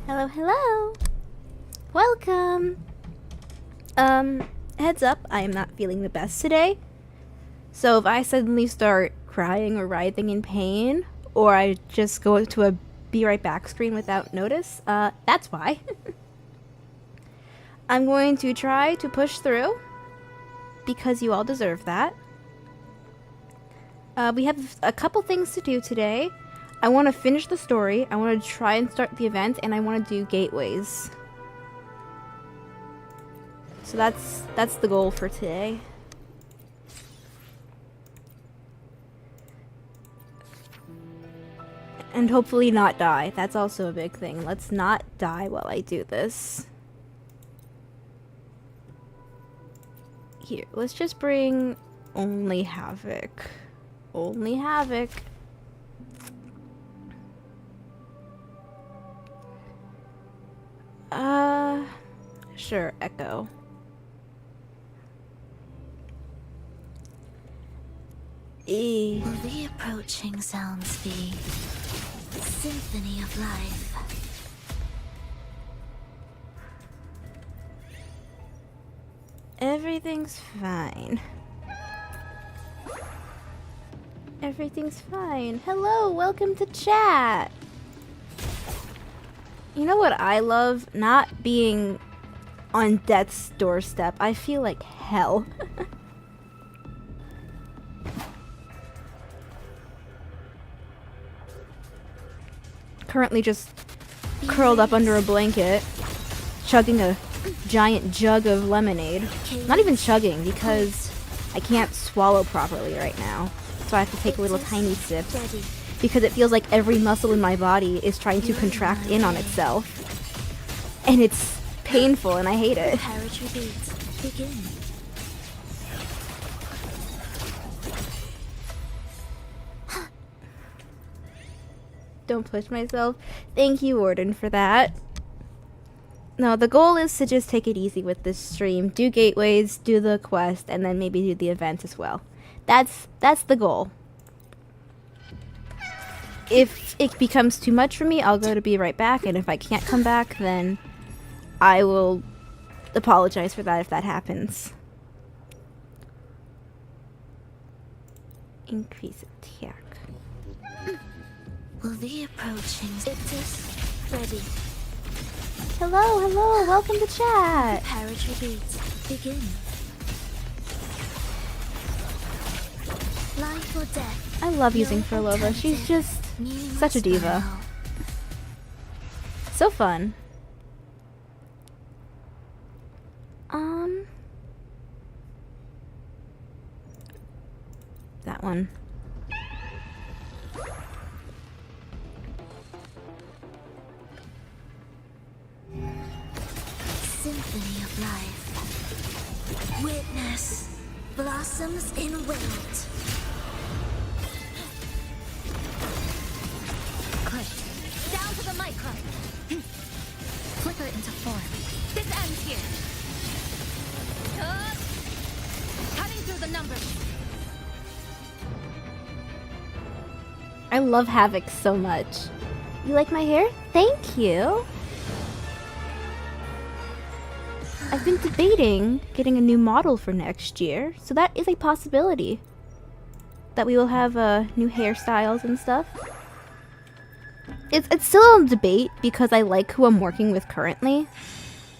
Hello, hello! Welcome! Heads up, I am not feeling the best today. So if I suddenly start crying or writhing in pain, or I just go to a be right back screen without notice, that's why. I'm going to try to push through, because you all deserve that. We have a couple things to do today. I want to finish the story, I want to try and start the event, and I want to do gateways. So that's the goal for today. And hopefully not die. That's also a big thing. Let's not die while I do this. Here, let's just bring only Havoc. Only Havoc. Sure, Echo. Will the approaching sounds be a symphony of life? Everything's fine. Everything's fine. Hello, welcome to chat. You know what I love? Not being on death's doorstep. I feel like hell. Currently just curled up under a blanket, chugging a giant jug of lemonade. Not even chugging, because I can't swallow properly right now. So I have to take little tiny sips, because it feels like every muscle in my body is trying to contract in on itself. And it's painful, and I hate it. Preparatory beats begin. Don't push myself. Thank you, Warden, for that. No, the goal is to just take it easy with this stream. Do gateways, do the quest, and then maybe do the event as well. That's the goal. If it becomes too much for me, I'll go to be right back, and if I can't come back, then I will apologize for that if that happens. Increase attack. Will the approaching Ictus ready? Hello, hello, welcome to chat. Preparatory beats begin. Life or death. I love using Furlova. She's just such a diva. So fun. That one. Symphony of life. Witness blossoms in wilt. Click. Down to the micron. Flicker into form. This ends here. Cutting through the numbers. I love Havoc so much. You like my hair? Thank you. I've been debating getting a new model for next year, so that is a possibility. That we will have new hairstyles and stuff. It's still a debate because I like who I'm working with currently.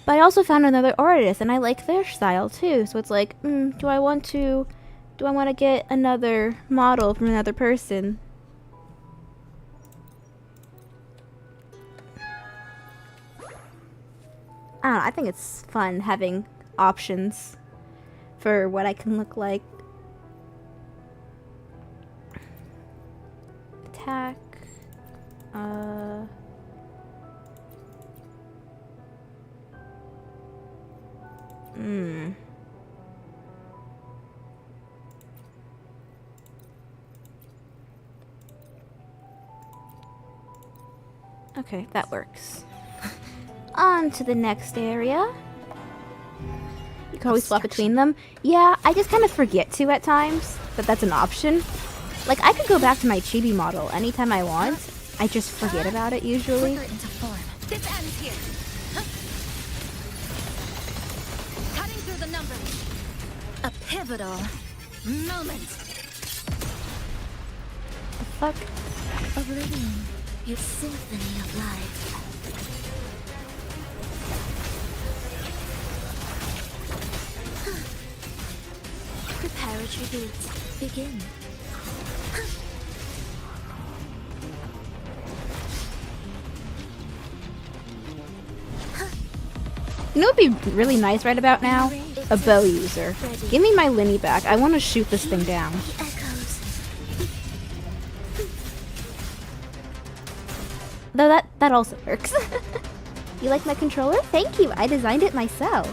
But I also found another artist and I like their style too. So it's like, do I want to get another model from another person? I don't know, I think it's fun having options for what I can look like. Attack. Okay, that works. On to the next area. You can always swap between them. Yeah, I just kind of forget to at times that that's an option. Like, I could go back to my chibi model anytime I want. I just forget about it usually. This ends here. Huh? Cutting through the numbers. A pivotal moment. The fuck? Oblivion, your symphony of life. Preparatory beats begin. You know what would be really nice right about now? A bow user. Give me my Linny back. I want to shoot this thing down. Echoes. Though that also works. You like my controller? Thank you. I designed it myself.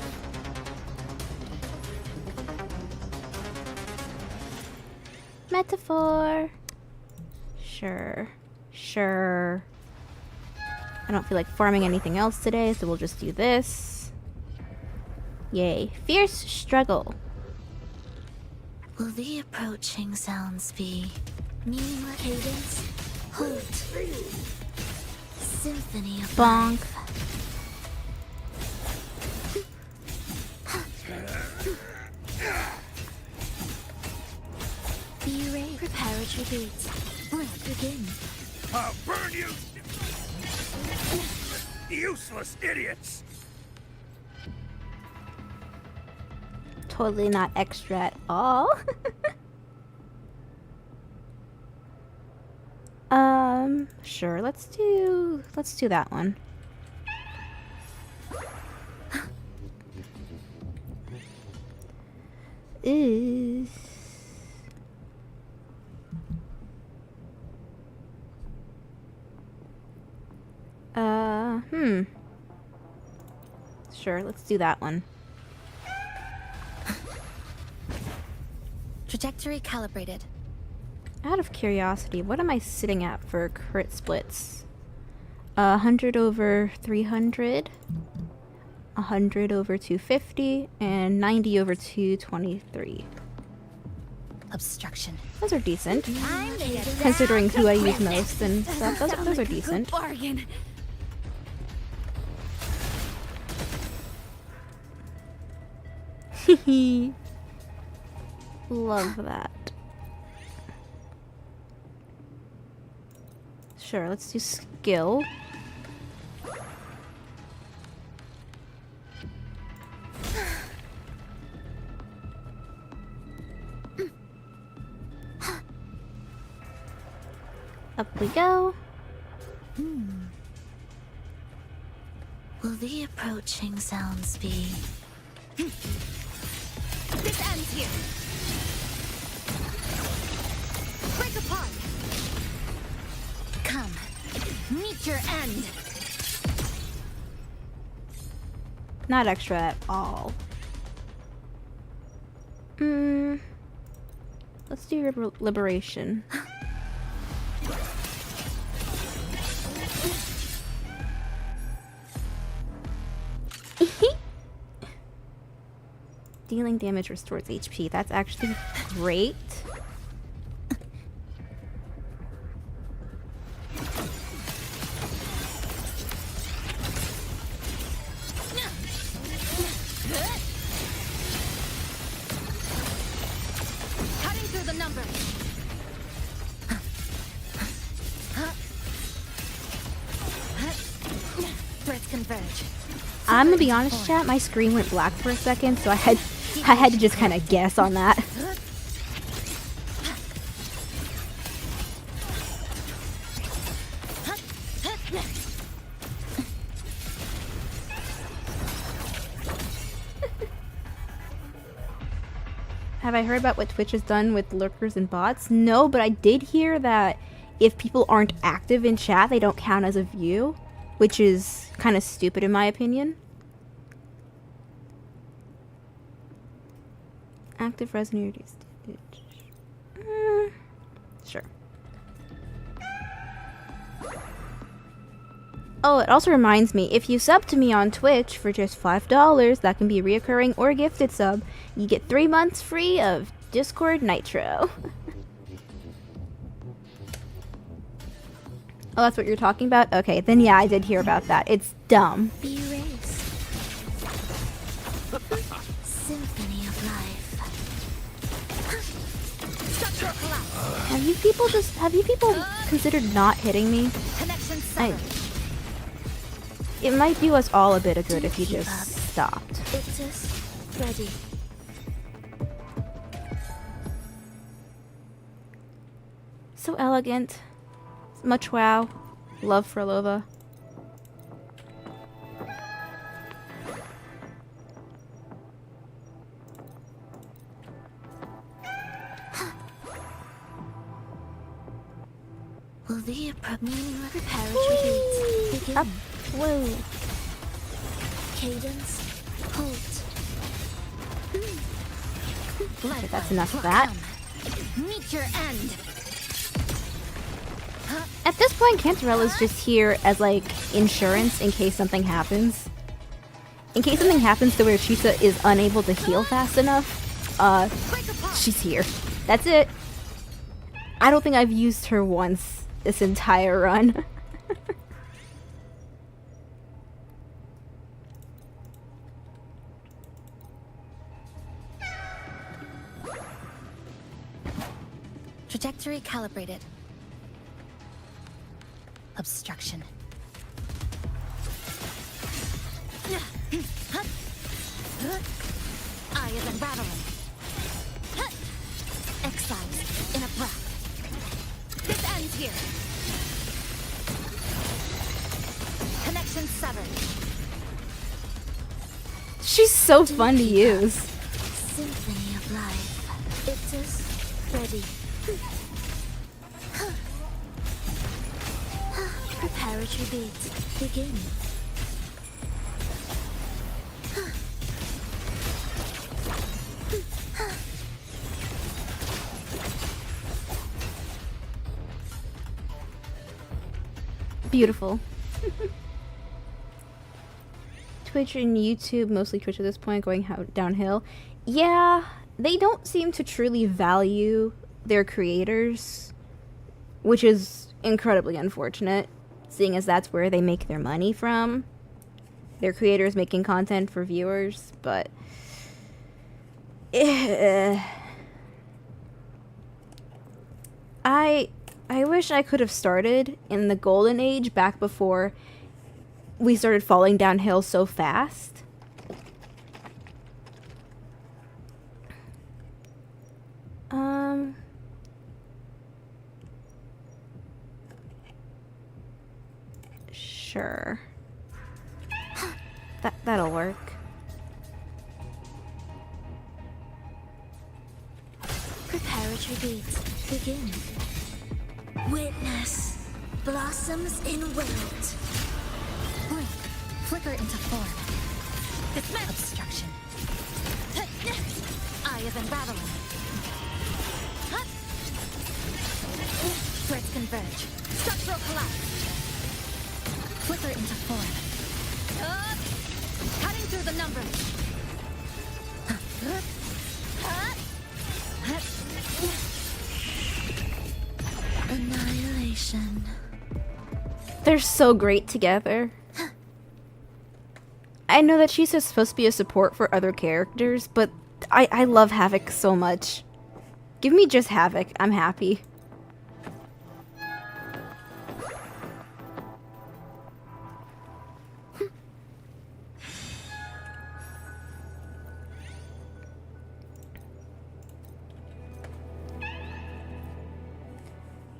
Metaphor. Sure. Sure. I don't feel like farming anything else today, so we'll just do this. Yay. Fierce struggle. Will the approaching sounds be meaningless cadence? Halt. Symphony of Bonk. B-ray preparatory beats. Blink begin. I'll burn you! Useless idiots! Totally not extra at all. Sure, let's do that one. Is Sure, let's do that one. Trajectory calibrated. Out of curiosity, what am I sitting at for crit splits? 100 over 300, 100 over 250, and 90 over 223. Obstruction. Those are decent, considering who I use most and stuff. Those are decent. Bargain. Love that. Sure, let's do skill. Up we go. Will the approaching sounds be? This ends here. Break apart. Come, meet your end. Not extra at all. Let's do liberation. Dealing damage restores HP. That's actually great. Cutting through the numbers. Threads converge. I'm gonna be honest, chat. My screen went black for a second, so I had to just kind of guess on that. Have I heard about what Twitch has done with lurkers and bots? No, but I did hear that if people aren't active in chat, they don't count as a view, which is kind of stupid in my opinion. Active resonator stage. Sure. Oh, it also reminds me, if you sub to me on Twitch for just $5, that can be reoccurring or a gifted sub, you get 3 months free of Discord Nitro. Oh, that's what you're talking about? Okay, then yeah, I did hear about that. It's dumb. Be erased. Symphony of life. Structural collapse. Have you people considered not hitting me? Connection I, severed. it might do us all a bit of good if you Keep just up. stopped. Ictus ready. So elegant. Much wow. Love for Lova. Will the preparatory begin? Up. Whoa. Cadence. Hold. Okay, that's enough of that. Meet your end. At this point, Cantarella's just here as, like, insurance in case something happens. In case something happens to where Chisa is unable to heal fast enough, she's here. That's it. I don't think I've used her once this entire run. Trajectory calibrated. Obstruction. Eye is unraveling. Exiles in a breath. This ends here. Connection severed. She's so fun to use. Symphony of life. It is ready. Preparatory beats begin. Beautiful. Twitch and YouTube, mostly Twitch at this point, going downhill. Yeah, they don't seem to truly value their creators, which is incredibly unfortunate, seeing as that's where they make their money from. Their creators making content for viewers, but I wish I could have started in the golden age back before we started falling downhill so fast. Sure. That'll work. Preparatory beats begin. Witness blossoms in wilt. Blink, flicker into form. Dismiss. Obstruction. Eye is unraveling. Threads converge. Structural collapse. Flicker into form. Cutting through the numbers. Annihilation. They're so great together. I know that she's supposed to be a support for other characters, but I love Havoc so much. Give me just Havoc. I'm happy.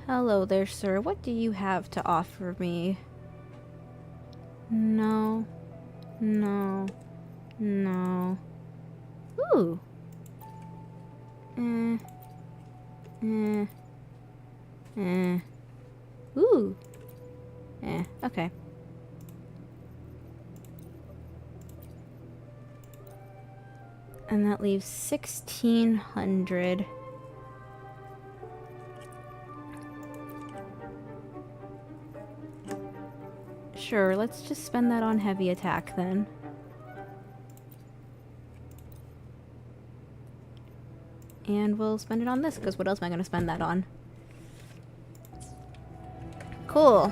Hello there, sir. What do you have to offer me? No. No. No. Ooh. Ooh. Okay. And that leaves 1,600. Sure, let's just spend that on heavy attack then. And we'll spend it on this, because what else am I going to spend that on? Cool.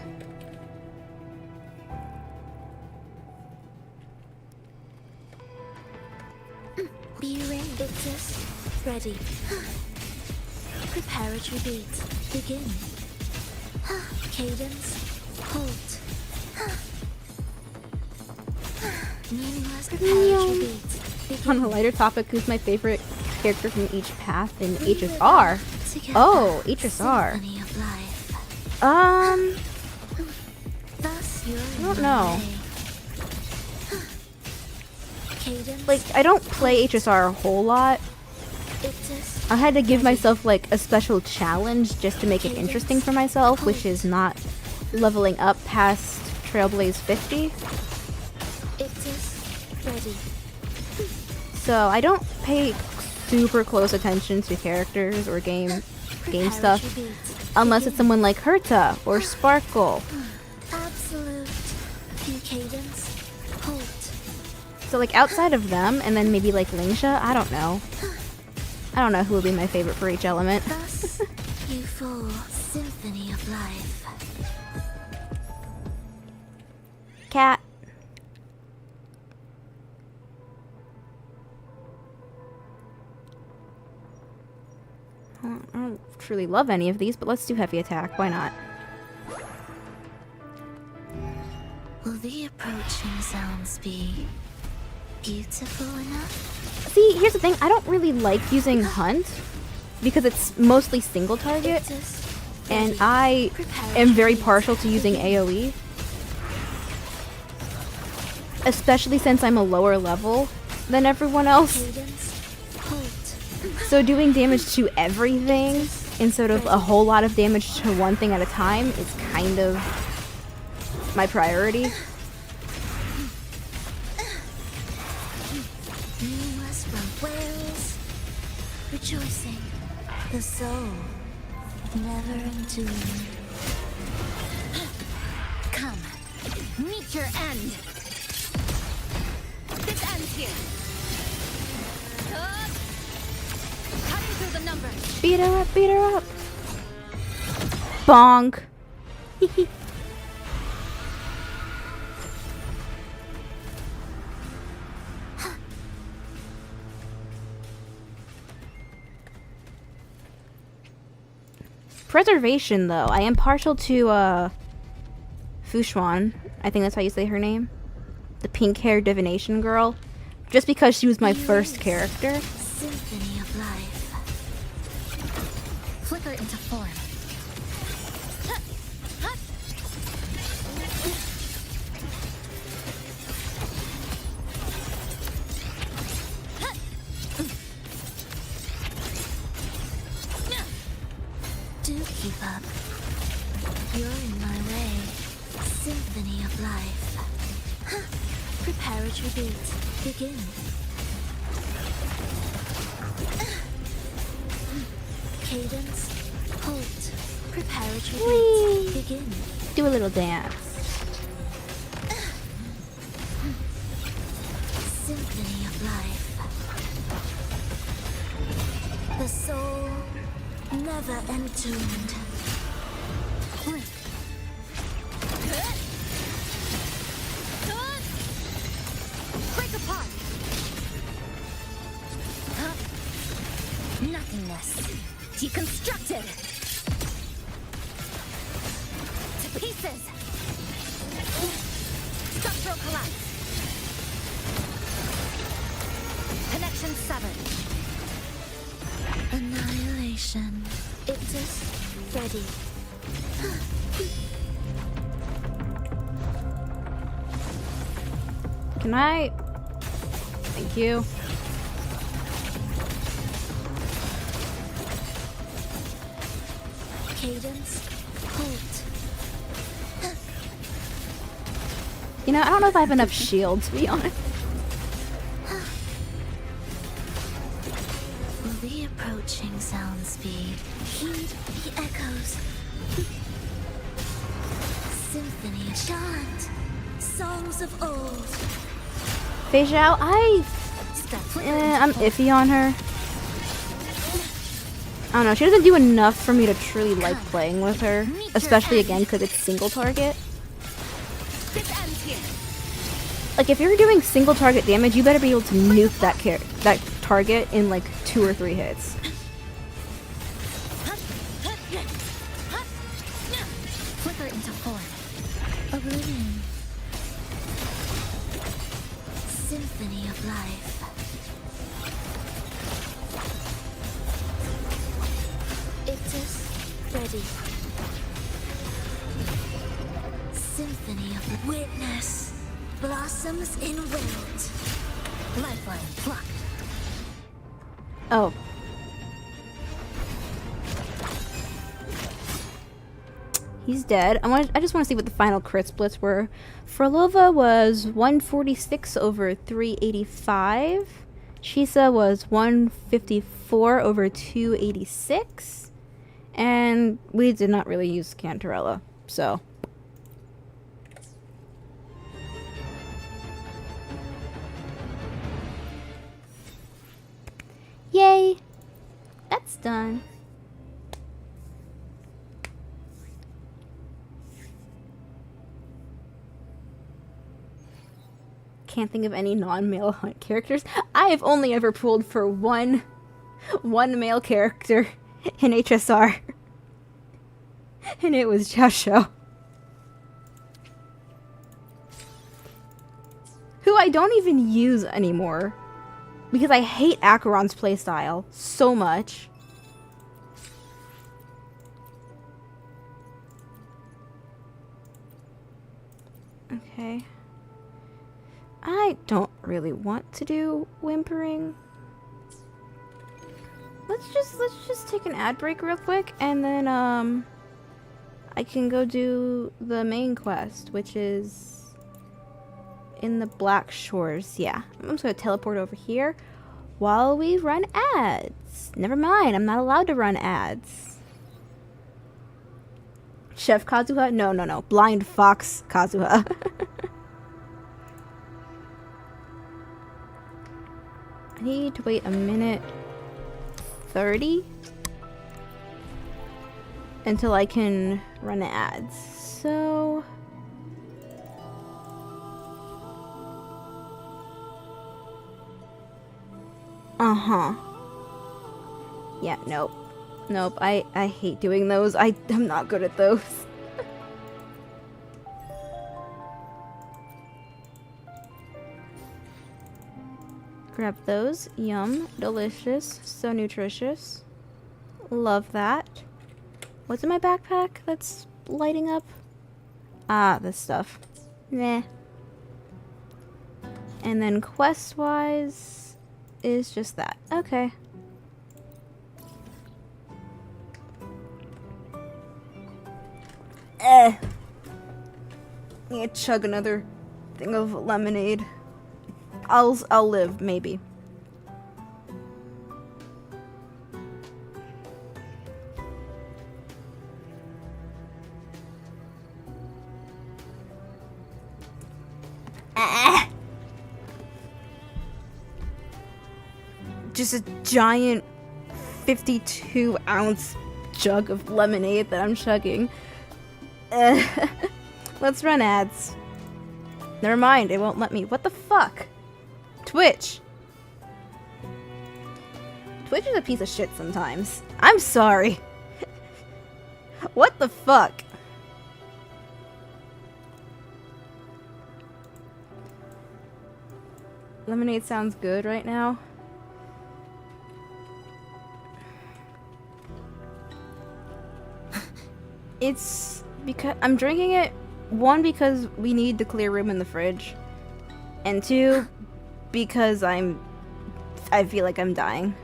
Be ready. It's ready. Preparatory beats. Begin. Cadence. Halt. Meaningless preparatory beats. Begin. On a lighter topic, who's my favorite character from each path in HSR? Together. Oh, HSR. Symphony of life. Thus you're I don't know. Cadence. Like, I don't play HSR a whole lot. I had to give myself, like, a special challenge just to make it interesting for myself, which is not leveling up past Trailblaze 50. Ready. So, I don't pay super close attention to characters or game stuff, unless it's someone like Herta or Sparkle. Absolute. Cadence. Halt. So, like, outside of them, and then maybe, like, Lingsha, I don't know. I don't know who would be my favorite for each element. Thus, you fall. Symphony of life. Cat. I don't truly love any of these, but let's do heavy attack. Why not? Will the approaching sounds be beautiful enough? See, here's the thing. I don't really like using Hunt because it's mostly single target, and I am very partial to using AoE. Especially since I'm a lower level than everyone else. So doing damage to everything instead of a whole lot of damage to one thing at a time is kind of my priority. Rejoicing, the soul, never entombed. Come, meet your end. This ends here. Cutting through the numbers. Beat her up, beat her up. Bonk. Preservation, though. I am partial to, Fushuan. I think that's how you say her name. The pink-haired divination girl. Just because she was my first character. Symphony of life. Flicker into form. Do keep up. You're in my way. Symphony of life. Preparatory beats. Begin. Cadence. Halt. Preparatory beats. Begin. Do a little dance. Symphony of life. The soul never entombed. Break apart. Nothingness. Deconstructed. To pieces. Structural collapse. Connection severed. Annihilation. Iptus ready. Can I? Thank you. Cadence. Halt. You know, I don't know if I have enough shield, to be honest. Will the approaching sounds be? Heed the echoes. Symphony chant. Songs of old. Fei Zhao, I'm iffy on her. I don't know, she doesn't do enough for me to truly like playing with her. Especially again, because it's single target. This ends here. Like, if you're doing single target damage, you better be able to nuke that target in like 2 or 3 hits. Flicker into form. Oblivion. Symphony of life. It is ready. Symphony of witness. Blossoms in wind. Lifeline blocked. Oh. He's dead. I just want to see what the final crit splits were. Frolova was 146 over 385. Chisa was 154 over 286. And we did not really use Cantarella, so. Yay! That's done. Can't think of any non-male hunt characters. I have only ever pulled for one male character in HSR. And it was Jasho. Who I don't even use anymore. Because I hate Acheron's playstyle so much. Okay. I don't really want to do whimpering. Let's just take an ad break real quick, and then I can go do the main quest, which is in the Black Shores. Yeah, I'm just gonna teleport over here while we run ads. Never mind, I'm not allowed to run ads. Chef Kazuha? No. Blind Fox Kazuha. I need to wait a minute 30 until I can run ads. So yeah, nope. I hate doing those. I'm not good at those. Grab those. Yum. Delicious. So nutritious. Love that. What's in my backpack that's lighting up? Ah, this stuff. Nah. And then quest-wise is just that. Okay. Need to chug another thing of lemonade. I'll live, maybe. Just a giant 52-ounce jug of lemonade that I'm chugging. Let's run ads. Never mind, it won't let me. What the fuck? Twitch. Twitch is a piece of shit sometimes. I'm sorry. What the fuck? Lemonade sounds good right now. It's because I'm drinking it, one, because we need to clear room in the fridge, and two, because I feel like I'm dying.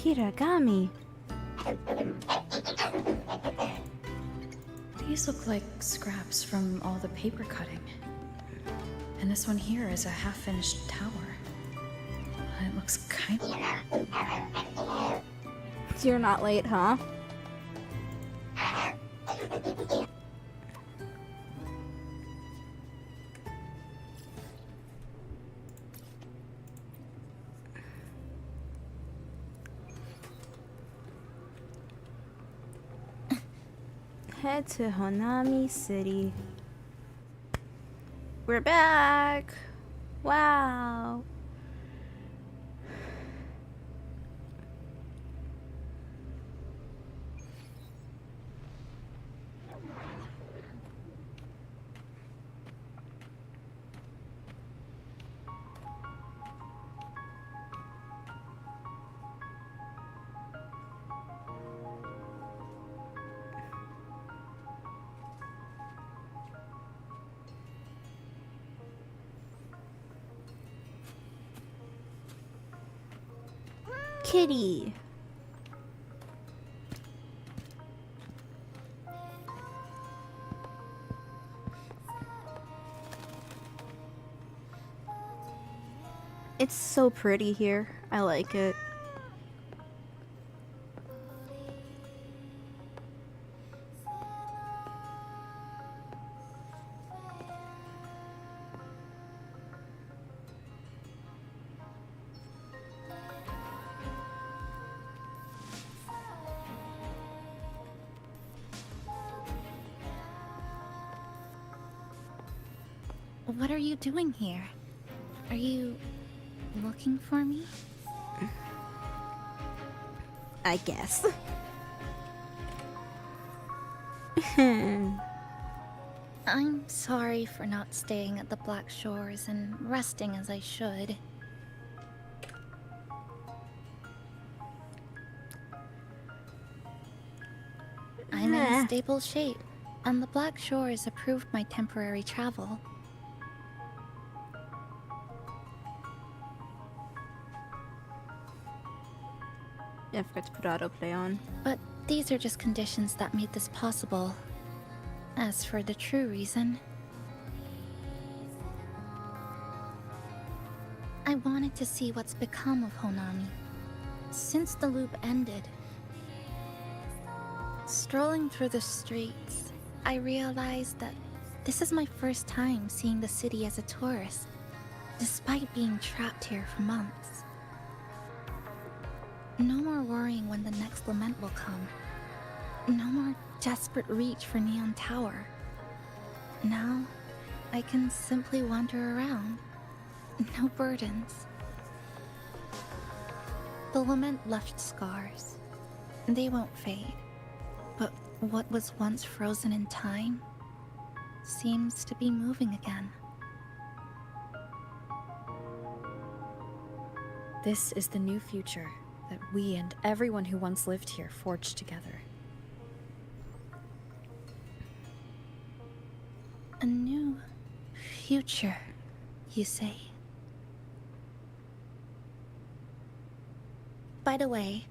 Hiragami. These look like scraps from all the paper cutting. And this one here is a half-finished tower. It looks kind of... You're not late, huh? Head to Honami City. We're back! Wow! Kitty. It's so pretty here. I like it. What are you doing here? Are you looking for me? I guess. I'm sorry for not staying at the Black Shores and resting as I should. I'm in stable shape, and the Black Shores approved my temporary travel. I forgot to put autoplay on. But these are just conditions that made this possible. As for the true reason, I wanted to see what's become of Honami since the loop ended. Strolling through the streets, I realized that this is my first time seeing the city as a tourist, despite being trapped here for months. No more worrying when the next lament will come. No more desperate reach for Neon Tower. Now, I can simply wander around. No burdens. The lament left scars. They won't fade. But what was once frozen in time seems to be moving again. This is the new future that we and everyone who once lived here forged together. A new future, you say? By the way,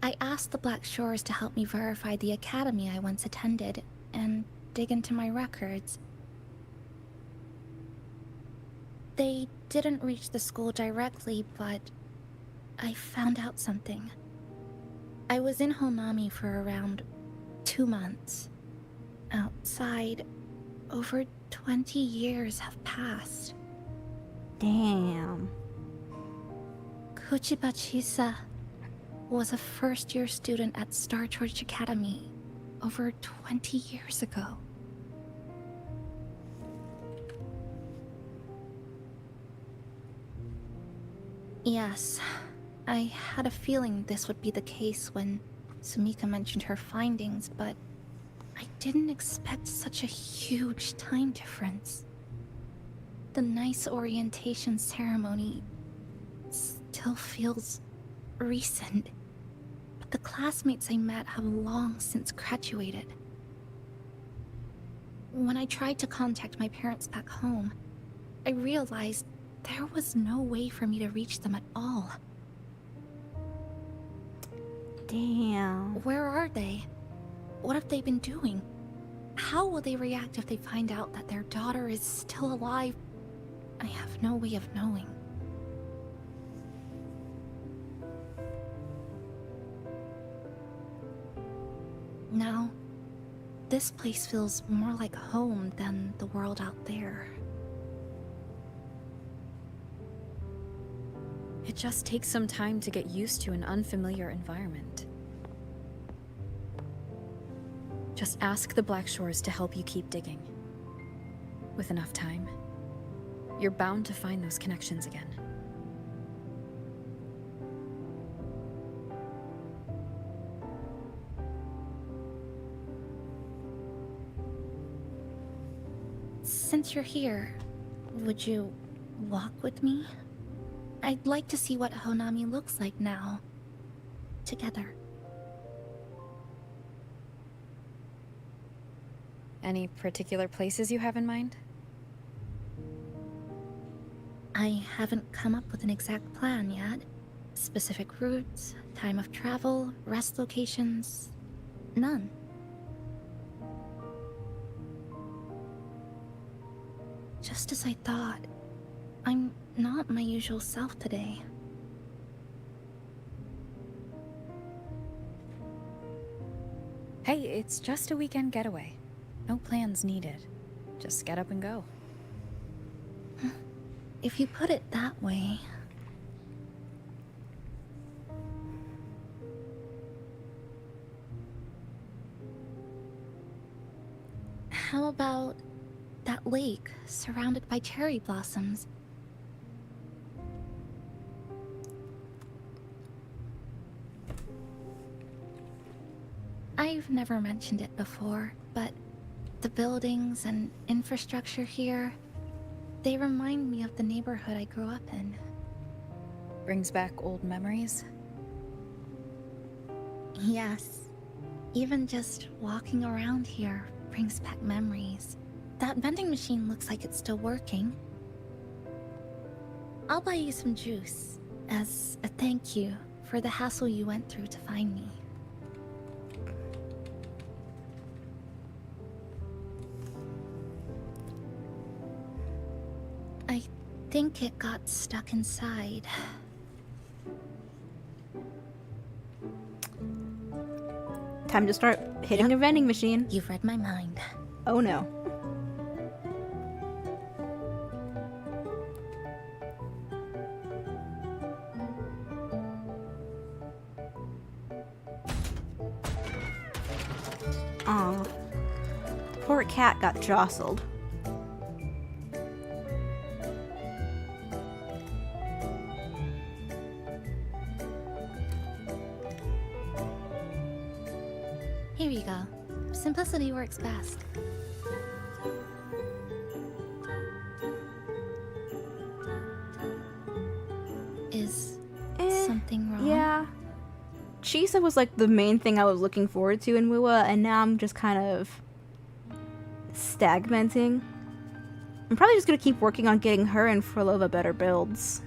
I asked the Black Shores to help me verify the academy I once attended and dig into my records. They didn't reach the school directly, but I found out something. I was in Honami for around 2 months. Outside, over 20 years have passed. Damn. Kuchiba Chisa was a first-year student at Star Church Academy over 20 years ago. Yes, I had a feeling this would be the case when Sumika mentioned her findings, but I didn't expect such a huge time difference. The nice orientation ceremony still feels recent, but the classmates I met have long since graduated. When I tried to contact my parents back home, I realized there was no way for me to reach them at all. Damn. Where are they? What have they been doing? How will they react if they find out that their daughter is still alive I have no way of knowing. Now, this place feels more like home than the world out there. It just takes some time to get used to an unfamiliar environment. Just ask the Black Shores to help you keep digging. With enough time, you're bound to find those connections again. Since you're here, would you walk with me? I'd like to see what Honami looks like now. Together. Any particular places you have in mind? I haven't come up with an exact plan yet. Specific routes, time of travel, rest locations. None. Just as I thought, I'm not my usual self today. Hey, it's just a weekend getaway. No plans needed. Just get up and go. If you put it that way... How about that lake surrounded by cherry blossoms? I've never mentioned it before, but the buildings and infrastructure here, they remind me of the neighborhood I grew up in. Brings back old memories? Yes. Even just walking around here brings back memories. That vending machine looks like it's still working. I'll buy you some juice as a thank you for the hassle you went through to find me. I think it got stuck inside. Time to start hitting a vending machine. You've read my mind. Oh no. Oh, poor cat got jostled. Here you go. Simplicity works best. Is something wrong? Yeah. Chisa was like the main thing I was looking forward to in Wuwa, and now I'm just kind of stagnating. I'm probably just gonna keep working on getting her and Frolova better builds.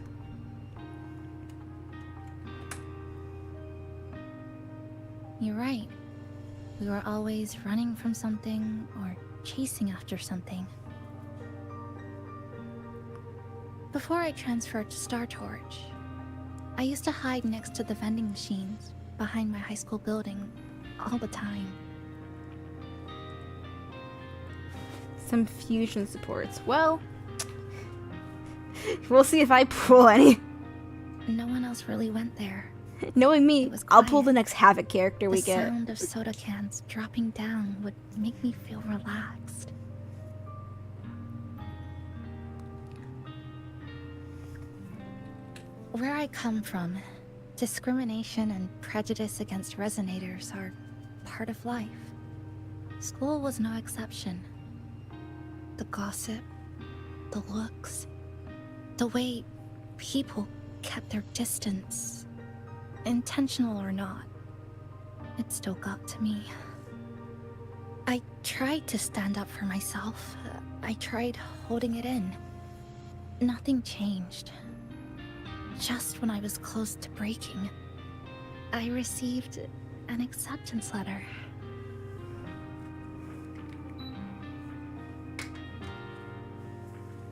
You're right. We were always running from something or chasing after something. Before I transferred to Star Torch, I used to hide next to the vending machines behind my high school building all the time. Some fusion supports. Well, we'll see if I pull any. No one else really went there. Knowing me, It was I'll pull quiet. the next Havoc character we The get. sound of soda cans dropping down would make me feel relaxed. Where I come from, discrimination and prejudice against resonators are part of life. School was no exception. The gossip, the looks, the way people kept their distance, intentional or not, it still got to me. I tried to stand up for myself. I tried holding it in. Nothing changed. Just when I was close to breaking, I received an acceptance letter.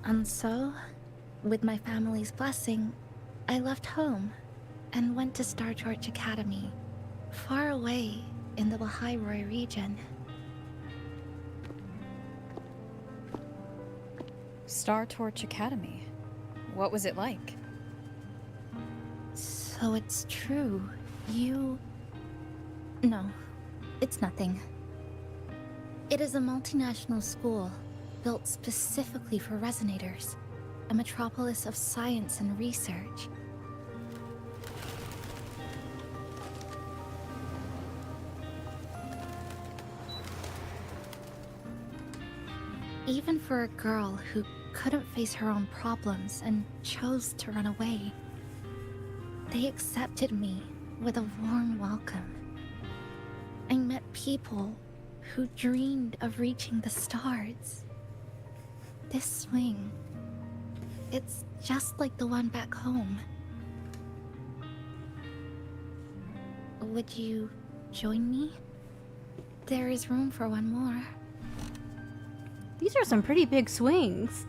And so, with my family's blessing, I left home and went to Star Torch Academy, far away in the Lahai region. Star Torch Academy. What was it like? So it's true. You... No, it's nothing. It is a multinational school built specifically for resonators, a metropolis of science and research. Even for a girl who couldn't face her own problems and chose to run away, they accepted me with a warm welcome. I met people who dreamed of reaching the stars. This swing, it's just like the one back home. Would you join me? There is room for one more. These are some pretty big swings.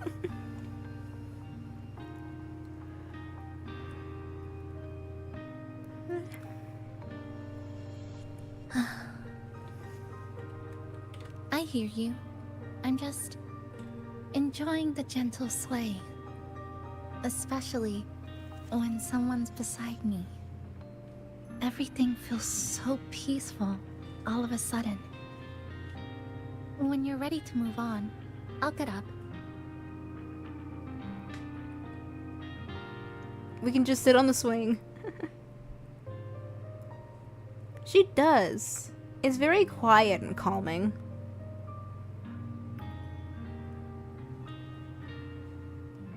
I hear you. I'm just enjoying the gentle sway. Especially when someone's beside me. Everything feels so peaceful all of a sudden. When you're ready to move on, I'll get up. We can just sit on the swing. She does. It's very quiet and calming.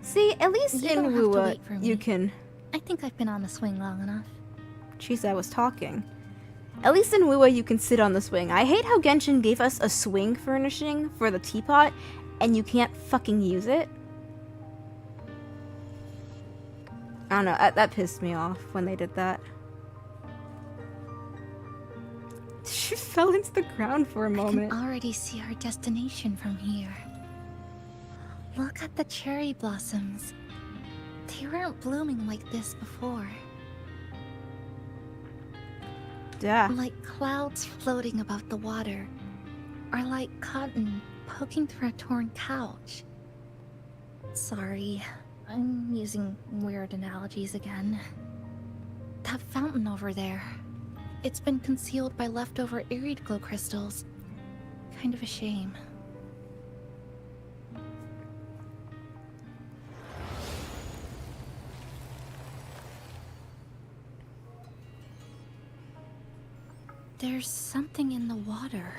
See, at least You in don't have to Wua, wait for you me. can... I think I've been on the swing long enough. Chisa was talking. At least in Wua, you can sit on the swing. I hate how Genshin gave us a swing furnishing for the teapot, and you can't fucking use it. I don't know, that pissed me off when they did that. She fell into the ground for a I moment. can already see our destination from here. Look at the cherry blossoms. They weren't blooming like this before. Yeah. Like clouds floating above the water. Or like cotton poking through a torn couch. Sorry, I'm using weird analogies again. That fountain over there. It's been concealed by leftover irid glow crystals. Kind of a shame. There's something in the water.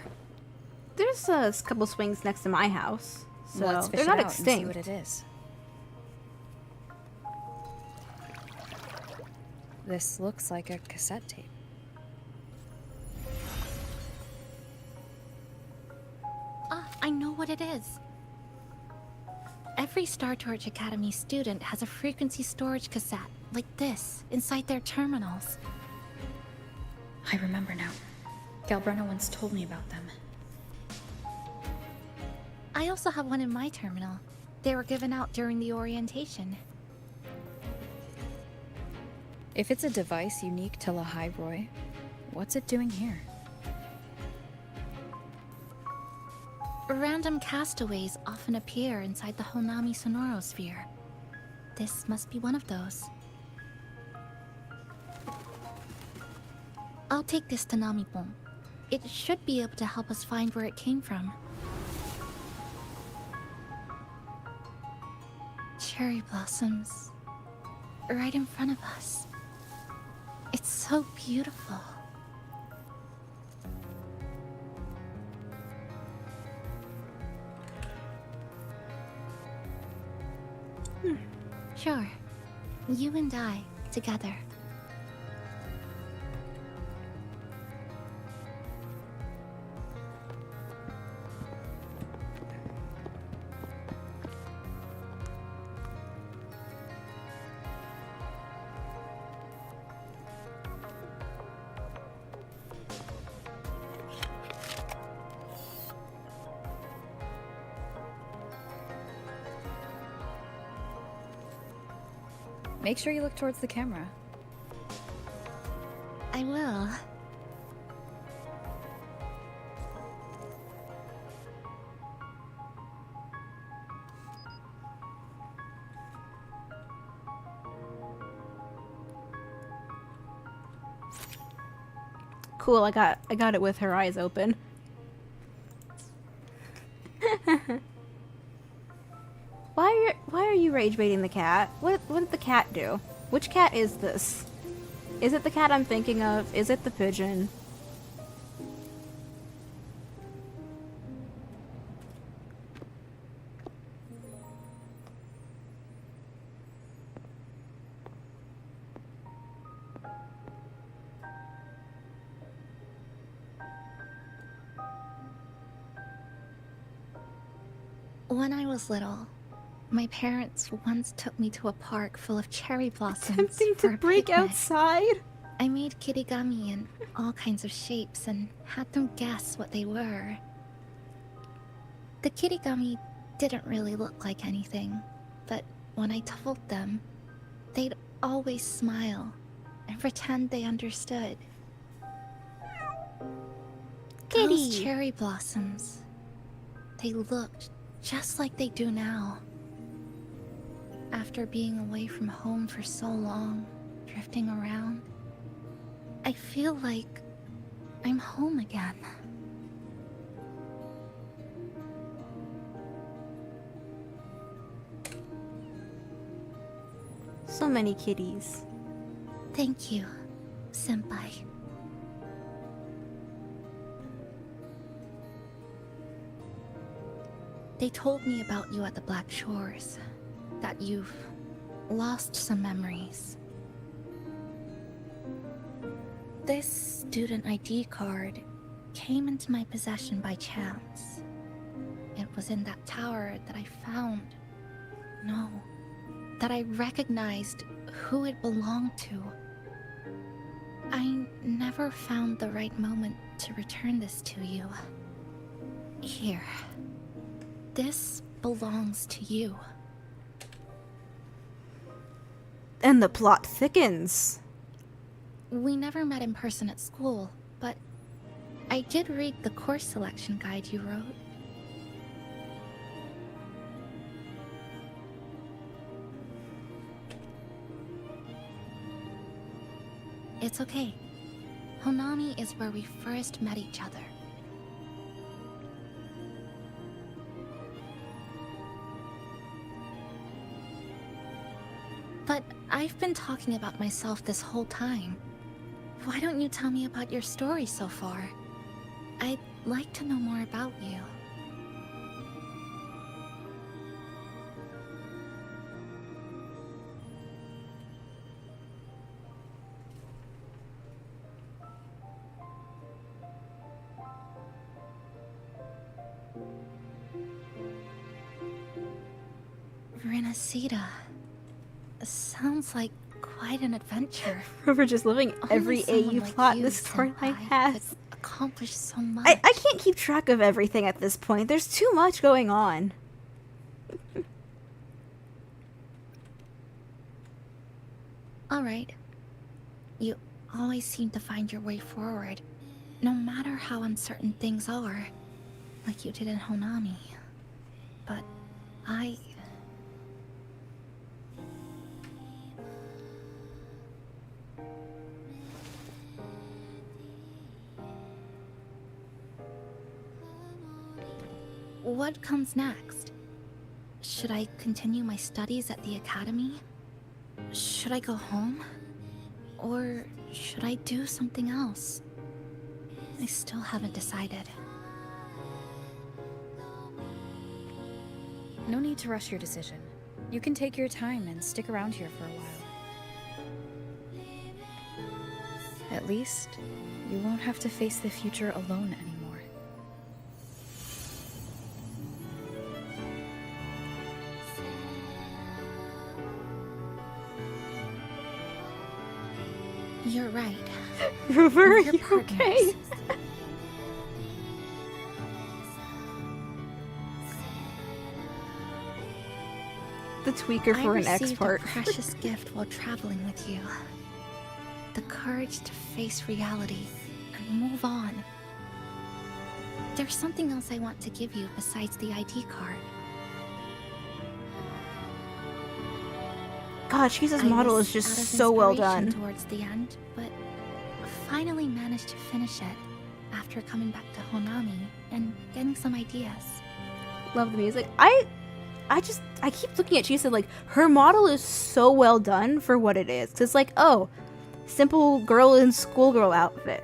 There's a couple swings next to my house, so Let's fish they're it not out and see extinct. what it is. This looks like a cassette tape. Ah, I know what it is. Every Star Torch Academy student has a frequency storage cassette, like this, inside their terminals. I remember now. Galbrena once told me about them. I also have one in my terminal. They were given out during the orientation. If it's a device unique to Lahai Roy, what's it doing here? Random castaways often appear inside the Honami sonorosphere. This must be one of those. I'll take this to Namipon. It should be able to help us find where it came from. Cherry blossoms. Right in front of us. It's so beautiful. Sure. You and I, together. Make sure you look towards the camera. I will. Cool, I got it with her eyes open. Why are you rage baiting the cat? What did the cat do? Which cat is this? Is it the cat I'm thinking of? Is it the pigeon? When I was little, my parents once took me to a park full of cherry blossoms. Tempting for to a break picnic. outside? I made kirigami in all kinds of shapes and had them guess what they were. The kirigami didn't really look like anything, but when I told them, they'd always smile and pretend they understood. Those Kitty! cherry blossoms, they looked just like they do now. After being away from home for so long, drifting around, I feel like I'm home again. So many kitties. Thank you, Senpai. They told me about you at the Black Shores, that you've lost some memories. This student ID card came into my possession by chance. It was in that tower that I found. No, that I recognized who it belonged to. I never found the right moment to return this to you. Here. This belongs to you. And the plot thickens. We never met in person at school, but I did read the course selection guide you wrote. It's okay. Honami is where we first met each other. But I've been talking about myself this whole time. Why don't you tell me about your story so far? I'd like to know more about you. Renacida. Sounds like quite an adventure. We're just living every Only someone AU like plot you, this storyline Senpai, has. could accomplish so much. I can't keep track of everything at this point. There's too much going on. Alright. You always seem to find your way forward, no matter how uncertain things are, like you did in Honami. But I... What comes next? Should I continue my studies at the academy? Should I go home? Or should I do something else? I still haven't decided. No need to rush your decision. You can take your time and stick around here for a while. At least, you won't have to face the future alone anymore. You're right. River, are We're you partners. okay? The tweaker for an I received expert. a precious gift while traveling with you. The courage to face reality and move on. There's something else I want to give you besides the ID card. God, Chisa's I model was is just out of so well inspiration done. towards the end, but finally managed to finish it after coming back to Honami and getting some ideas. Love the music. I keep looking at Chisa like her model is so well done for what it is. 'Cause it's like, oh, simple girl in schoolgirl outfit.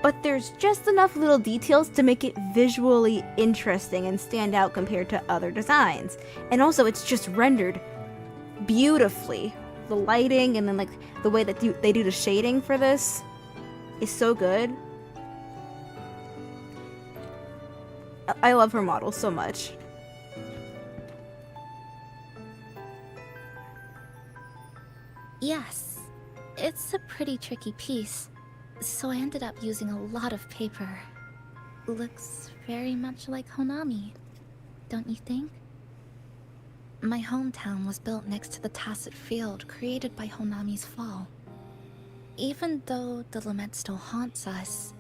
But there's just enough little details to make it visually interesting and stand out compared to other designs. And also it's just rendered beautifully. The lighting and then like the way that they do the shading for this is so good. I love her model so much. Yes, it's a pretty tricky piece, so I ended up using a lot of paper. Looks very much like Honami, don't you think? My hometown was built next to the tacit field created by Honami's fall. Even though the lament still haunts us,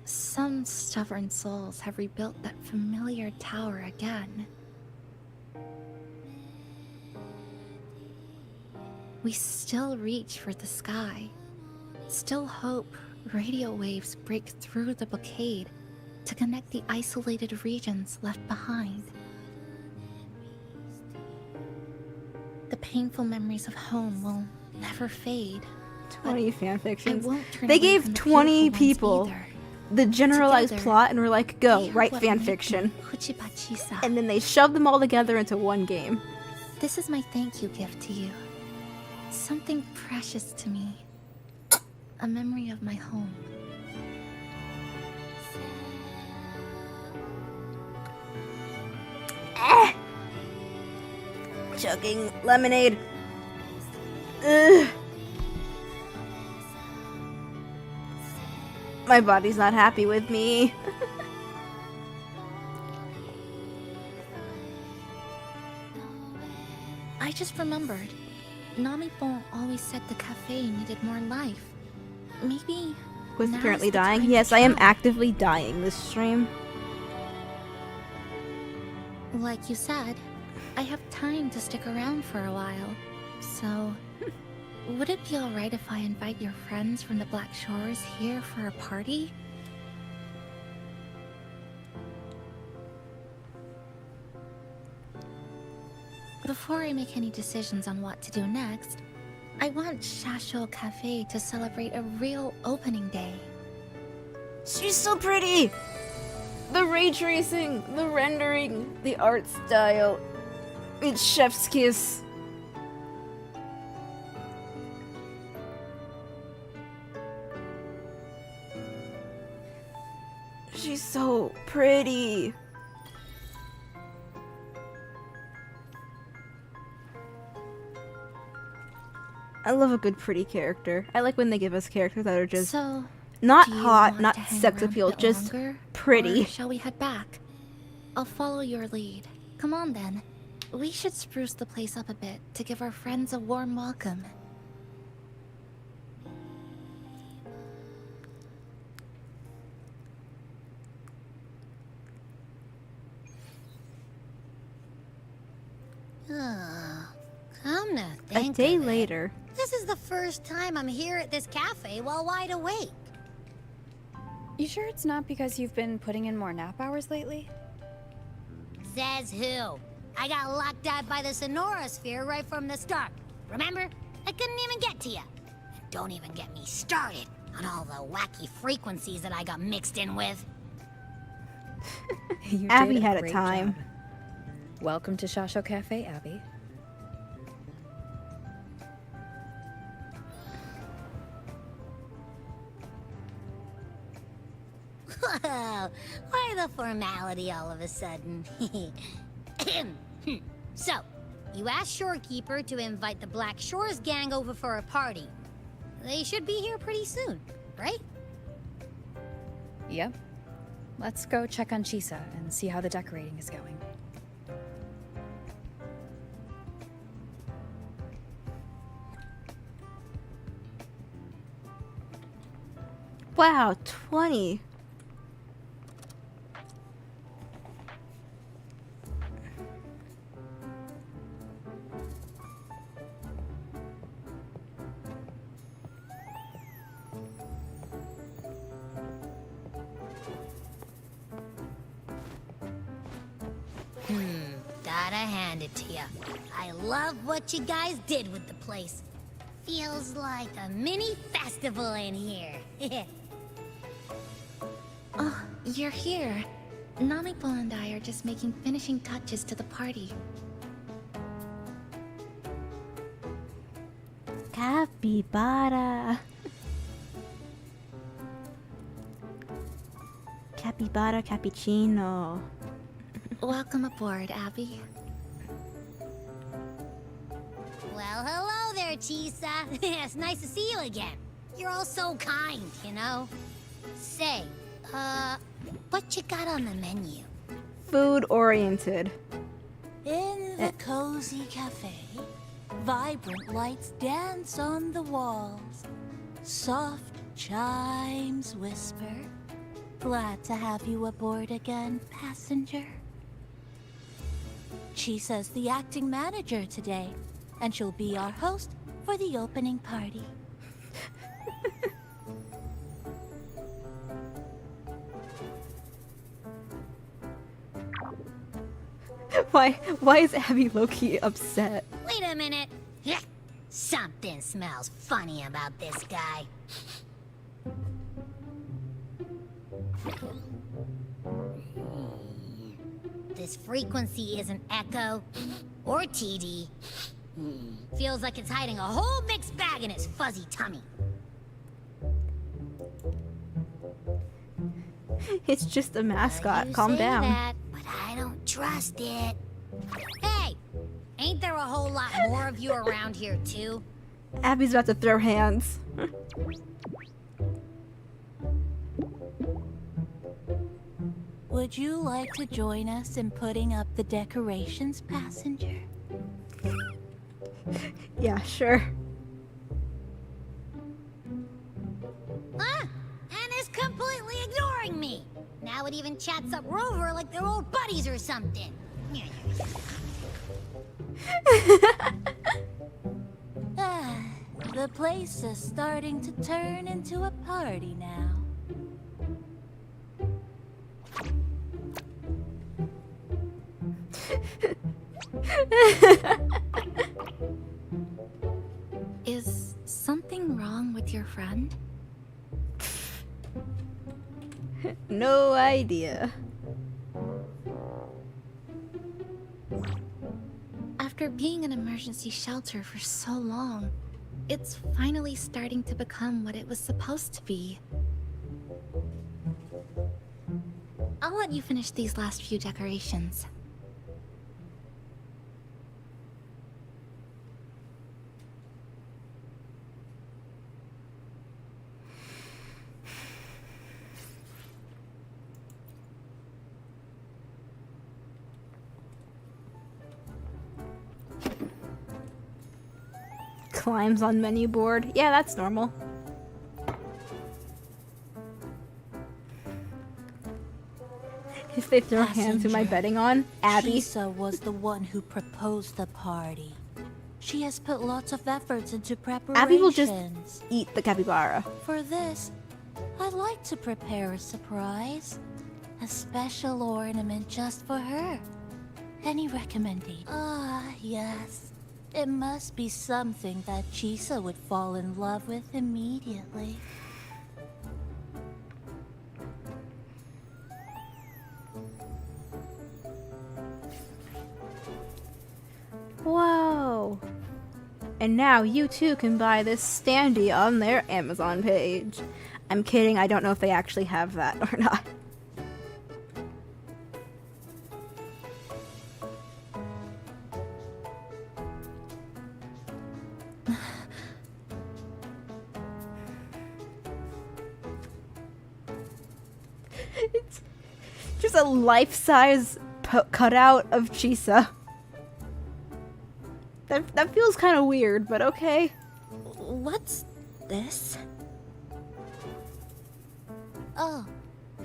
some stubborn souls have rebuilt that familiar tower again. We still reach for the sky, still hope radio waves break through the blockade to connect the isolated regions left behind. The painful memories of home will never fade. 20 fanfictions. I won't turn They away gave from the 20 beautiful ones people either. the generalized Together, plot and were like, go, they are write what make fanfiction. me Uchiba Chisa. And then they shoved them all together into one game. This is my thank you gift to you. Something precious to me. A memory of my home. Chugging lemonade. Ugh. My body's not happy with me. I just remembered. Nami-bon always said the cafe needed more life. Maybe Was now's apparently the dying. time to Yes, I am try. actively dying this stream. Like you said, I have time to stick around for a while. So, would it be alright if I invite your friends from the Black Shores here for a party? Before I make any decisions on what to do next, I want Shasho Cafe to celebrate a real opening day. She's so pretty! The ray tracing, the rendering, the art style. It's chef's kiss. She's so pretty. I love a good pretty character. I like when they give us characters that are just So, not do you hot, want not to hang sex around a appeal, bit just longer, pretty. or shall we head back? I'll follow your lead. Come on then. We should spruce the place up a bit to give our friends a warm welcome. Oh, come to A think day of it, later. this is the first time I'm here at this cafe while wide awake. You sure it's not because you've been putting in more nap hours lately? Says who? I got locked out by the Sonora Sphere right from the start. Remember? I couldn't even get to you. And don't even get me started on all the wacky frequencies that I got mixed in with. You Abby did had a great time. job. Welcome to Shasho Cafe, Abby. Whoa, why the formality all of a sudden? So, you asked Shorekeeper to invite the Black Shores gang over for a party. They should be here pretty soon, right? Yep. Let's go check on Chisa and see how the decorating is going. Wow, 20. Gotta hand it to ya. I love what you guys did with the place. Feels like a mini festival in here. Oh, you're here. Namiko and I are just making finishing touches to the party. Capybara. Capybara cappuccino. Welcome aboard, Abby. Well, hello there, Chisa. It's nice to see you again. You're all so kind, you know? Say, what you got on the menu? Food oriented. In the cozy cafe, vibrant lights dance on the walls. Soft chimes whisper. Glad to have you aboard again, passenger. Chisa's the acting manager today, and she'll be our host for the opening party. Why is Abby low-key upset? Wait a minute. Something smells funny about this guy. This frequency isn't echo or TD. Feels like it's hiding a whole mixed bag in his fuzzy tummy. It's just a mascot. You Calm say down. that, but I don't trust it. Hey, ain't there a whole lot more of you around here too? Abby's about to throw hands. Would you like to join us in putting up the decorations, passenger? Yeah, sure. Huh? And is completely ignoring me. Now it even chats up Rover like they're old buddies or something. Ah, the place is starting to turn into a party now. Is something wrong with your friend? No idea. After being an emergency shelter for so long, it's finally starting to become what it was supposed to be. I'll let you finish these last few decorations. Climbs on menu board. Yeah, that's normal. If they throw hands, who am I Passenger. betting on? Abby. Chisa was the one who proposed the party. She has put lots of efforts into preparations. Abby will just eat the capybara. For this, I'd like to prepare a surprise. A special ornament just for her. Any recommendation? Ah, yes. It must be something that Chisa would fall in love with immediately. Whoa. And now you too can buy this standee on their Amazon page. I'm kidding, I don't know if they actually have that or not. It's just a life-size cutout of Chisa. That feels kind of weird, but okay. What's this? Oh,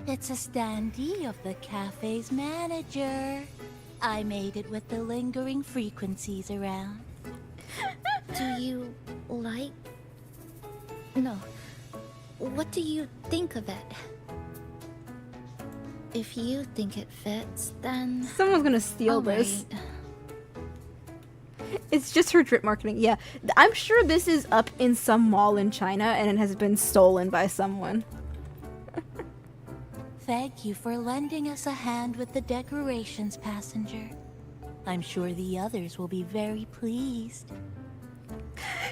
it's a standee of the cafe's manager. I made it with the lingering frequencies around. Do you like... No. What do you think of it? If you think it fits, then... Someone's gonna steal this. alright. It's just her drip marketing. Yeah, I'm sure this is up in some mall in China and it has been stolen by someone. Thank you for lending us a hand with the decorations, passenger. I'm sure the others will be very pleased.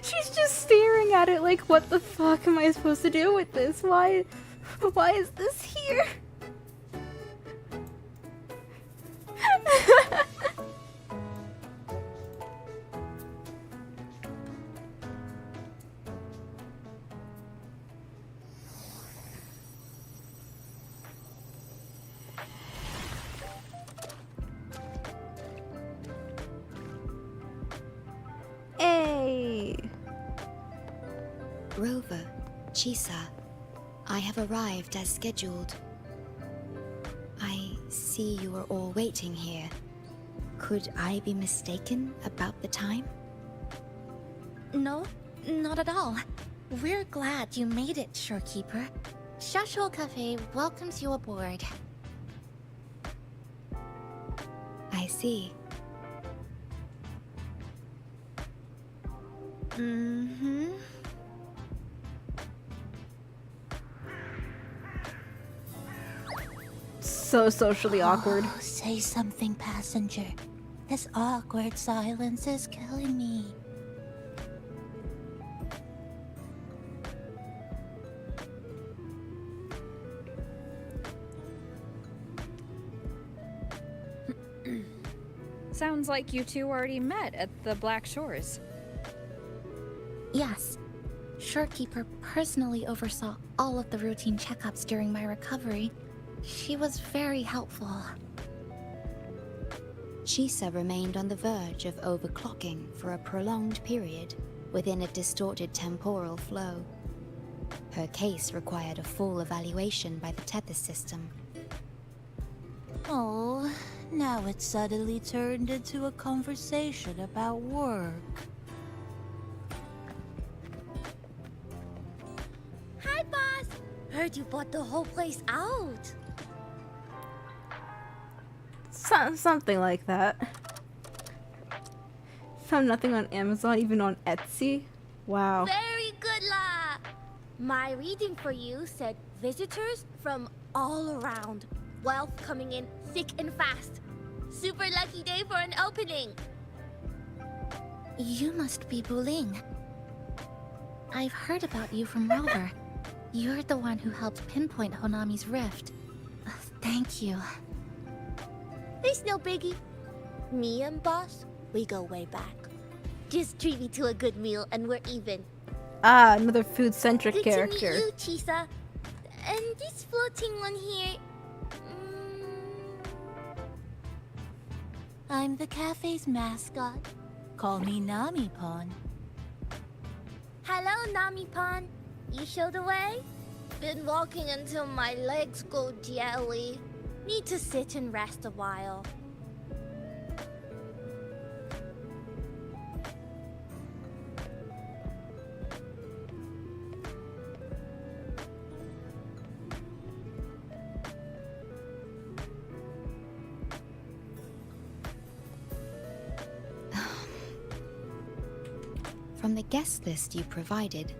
She's just staring at it like, what the fuck am I supposed to do with this? Why is this here? Hey. Rover, Chisa, I have arrived as scheduled. I see you are all waiting here. Could I be mistaken about the time? No, not at all. We're glad you made it, Shorekeeper. Shashol Cafe welcomes you aboard. I see. Mm-hmm. So socially awkward. Oh, say something, passenger. This awkward silence is killing me. Sounds like you two already met at the Black Shores. Yes. Shorekeeper personally oversaw all of the routine checkups during my recovery. She was very helpful. Chisa remained on the verge of overclocking for a prolonged period within a distorted temporal flow. Her case required a full evaluation by the Tethys system. Oh, now it's suddenly turned into a conversation about work. Hi, boss. Heard you bought the whole place out. Something like that. Found nothing on Amazon, even on Etsy. Wow. Very good, la. My reading for you said visitors from all around. Wealth coming in thick and fast. Super lucky day for an opening. You must be Buling. I've heard about you from Rover. You're the one who helped pinpoint Honami's rift. Thank you. It's no biggie. Me and boss, we go way back. Just treat me to a good meal and we're even. Ah, another food-centric Good character. to meet you, Chisa. And this floating one here. I'm the cafe's mascot. Call me Nami-pon. Hello, Nami-pan. You show the way? Been walking until my legs go jelly. Need to sit and rest a while. From the guest list you provided,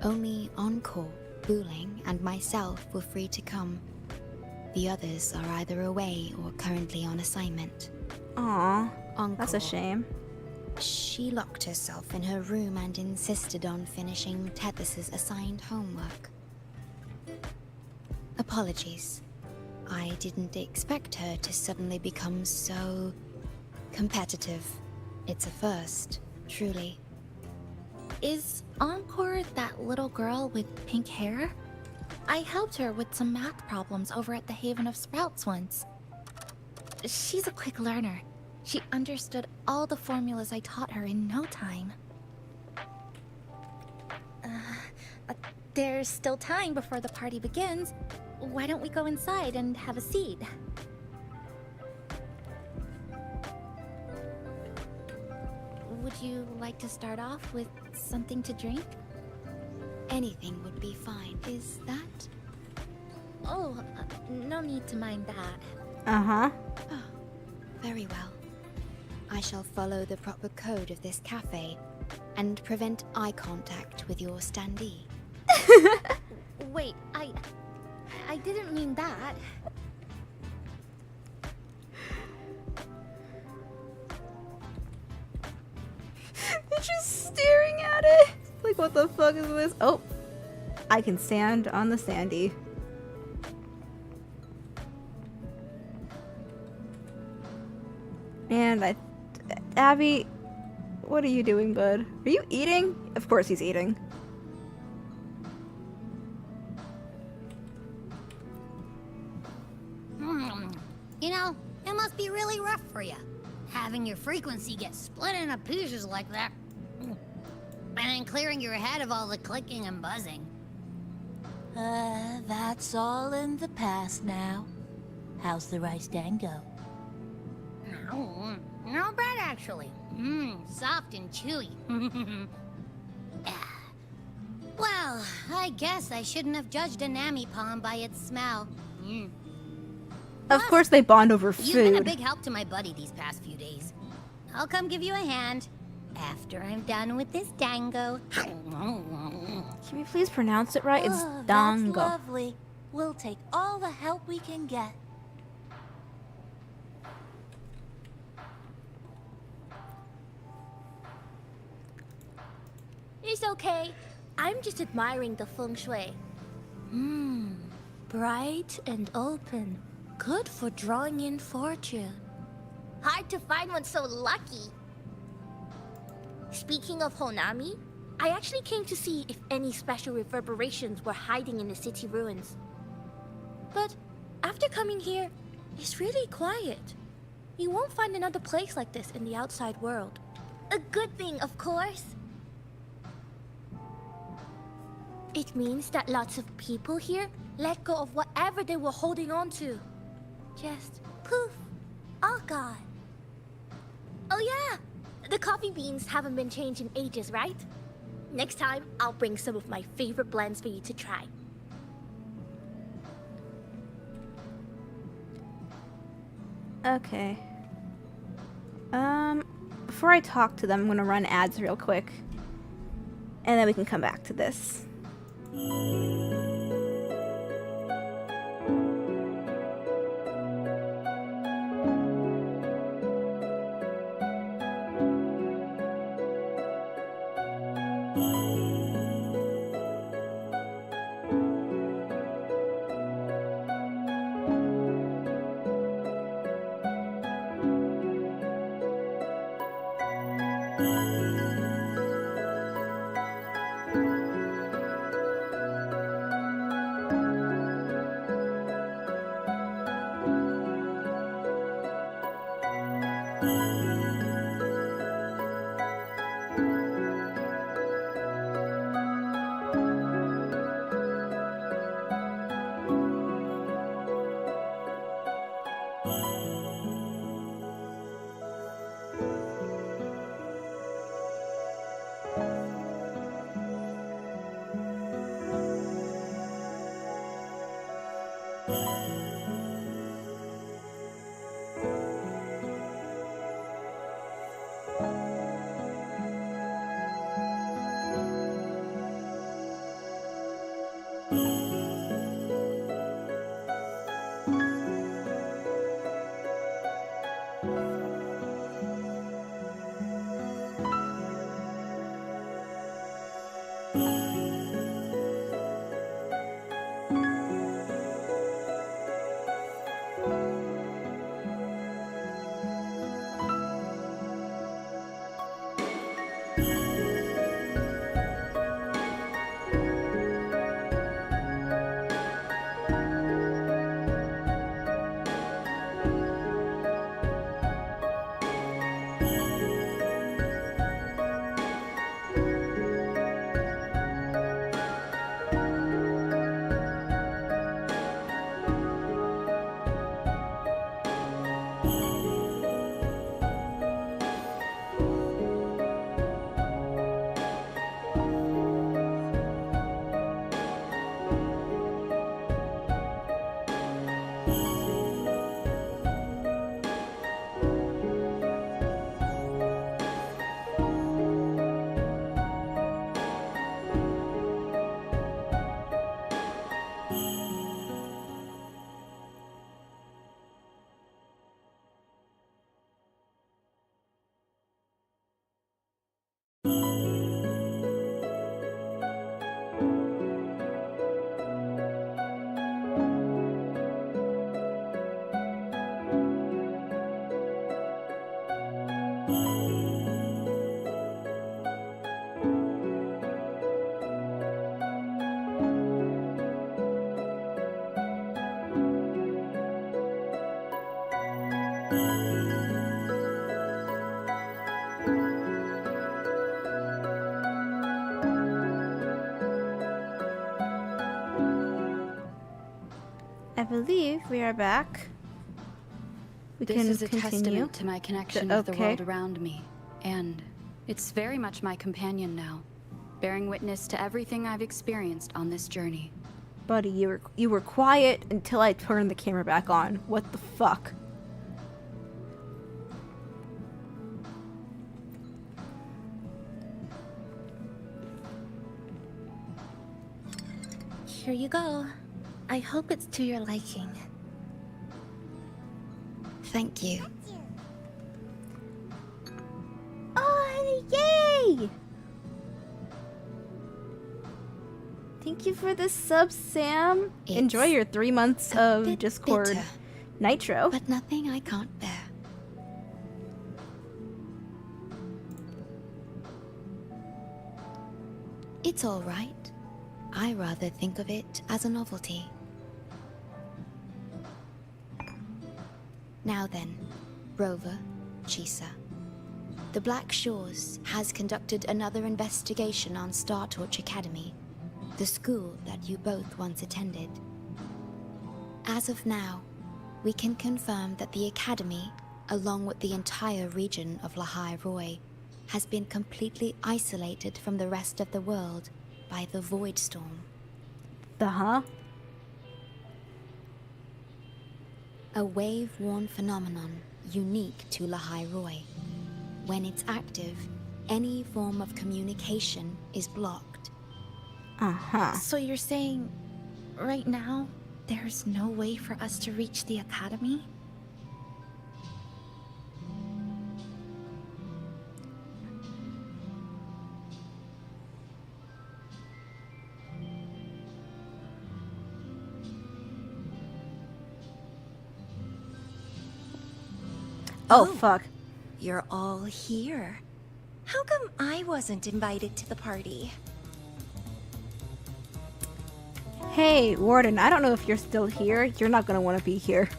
only Encore, Booling, and myself were free to come. The others are either away or currently on assignment. Aw, Encore. that's a shame. She locked herself in her room and insisted on finishing Tethys's assigned homework. Apologies. I didn't expect her to suddenly become so competitive. It's a first, truly. Is Encore that little girl with pink hair? I helped her with some math problems over at the Haven of Sprouts once. She's a quick learner. She understood all the formulas I taught her in no time. There's still time before the party begins. why don't we go inside and have a seat? Would you like to start off with something to drink? Anything would be fine. Is that? Oh, no need to mind that. Uh-huh. Oh, very well. I shall follow the proper code of this cafe and prevent eye contact with your standee. Wait, I didn't mean that. They're just staring at it. Like, what the fuck is this? Oh, I can stand on the sandy. And Abby, what are you doing, bud? Are you eating? Of course he's eating. You know, it must be really rough for you, having your frequency get split into pieces like that. And then clearing your head of all the clicking and buzzing. That's all in the past now. How's the rice dango? No, not bad actually. Soft and chewy. Well, I guess I shouldn't have judged a Nami palm by its smell. Of course they bond over You've been a food. big help to my buddy these past few days. I'll come give you a hand after I'm done with this dango. Can we please pronounce it right? It's Oh, dango. that's lovely. We'll take all the help we can get. It's okay. I'm just admiring the feng shui. Bright and open. Good for drawing in fortune. Hard to find one so lucky. Speaking of Honami, I actually came to see if any special reverberations were hiding in the city ruins. But after coming here, it's really quiet. You won't find another place like this in the outside world. A good thing, of course. It means that lots of people here let go of whatever they were holding on to. Just poof, all gone. Oh yeah, the coffee beans haven't been changed in ages, right? Next time, I'll bring some of my favorite blends for you to try. Okay. Before I talk to them, I'm gonna run ads real quick. And then we can come back to this. believe we are back. We This can is a continue. testament to my connection with the okay. world around me, and it's very much my companion now, bearing witness to everything I've experienced on this journey. Buddy, you were quiet until I turned the camera back on. What the fuck? Here you go. I hope it's to your liking. Thank you. Oh, yay! Thank you for the sub, Sam. Enjoy It's your 3 months a of bit Discord bitter, Nitro. but nothing I can't bear. It's all right. I rather think of it as a novelty. Now then, Rover, Chisa. The Black Shores has conducted another investigation on Star Torch Academy, the school that you both once attended. As of now, we can confirm that the Academy, along with the entire region of Lahai Roi, has been completely isolated from the rest of the world by the Void Storm. The A wave-worn phenomenon unique to Lahai Roi. When it's active, any form of communication is blocked. So you're saying, right now, there's no way for us to reach the academy? Oh, fuck. You're all here. How come I wasn't invited to the party? Hey, Warden, I don't know if you're still here. You're not gonna want to be here.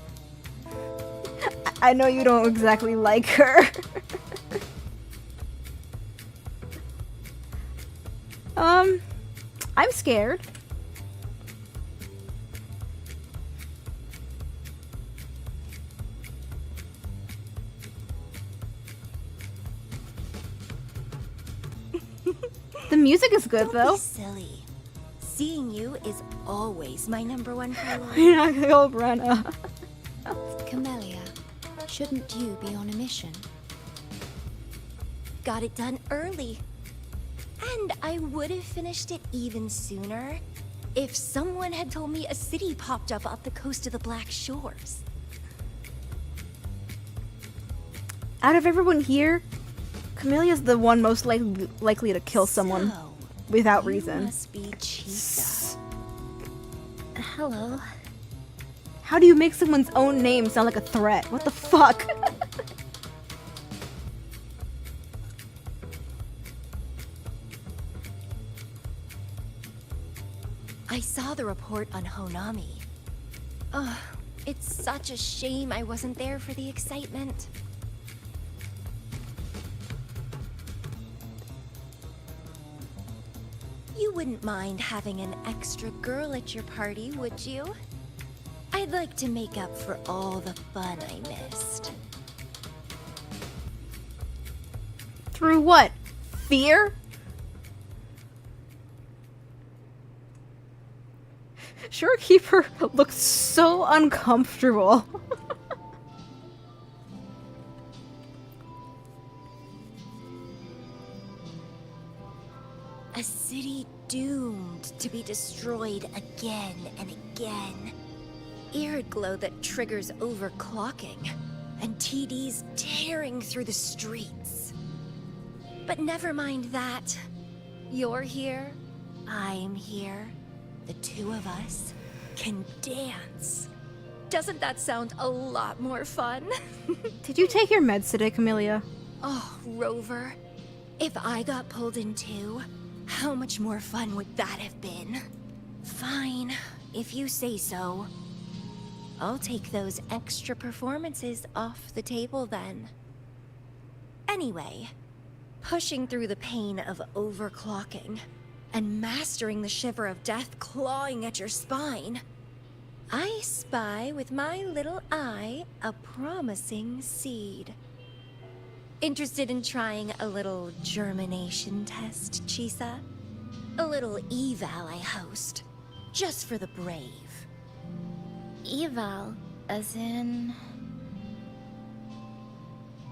I know you don't exactly like her. I'm scared. The music is good, Don't though. be silly. Seeing you is always my #1 priority. You're not gonna go Brenna. Camellia, shouldn't you be on a mission? Got it done early. And I would have finished it even sooner if someone had told me a city popped up off the coast of the Black Shores. Out of everyone here, Camellia's the one most likely to kill someone So, without you reason. must be Chisa. Hello. How do you make someone's own name sound like a threat? What the fuck? I saw the report on Honami. Ugh, it's such a shame I wasn't there for the excitement. You wouldn't mind having an extra girl at your party, would you? I'd like to make up for all the fun I missed. Through what? Fear? Shorekeeper looks so uncomfortable. A city doomed to be destroyed again and again. Arid glow that triggers overclocking, and TDs tearing through the streets. But never mind that. You're here, I'm here. The two of us can dance. Doesn't that sound a lot more fun? Did you take your meds today, Camellia? Oh, Rover. If I got pulled in too, how much more fun would that have been? Fine, if you say so. I'll take those extra performances off the table then. Anyway, pushing through the pain of overclocking and mastering the shiver of death clawing at your spine, I spy with my little eye a promising seed. Interested in trying a little germination test, Chisa? A little eval I host, just for the brave. Eval, as in...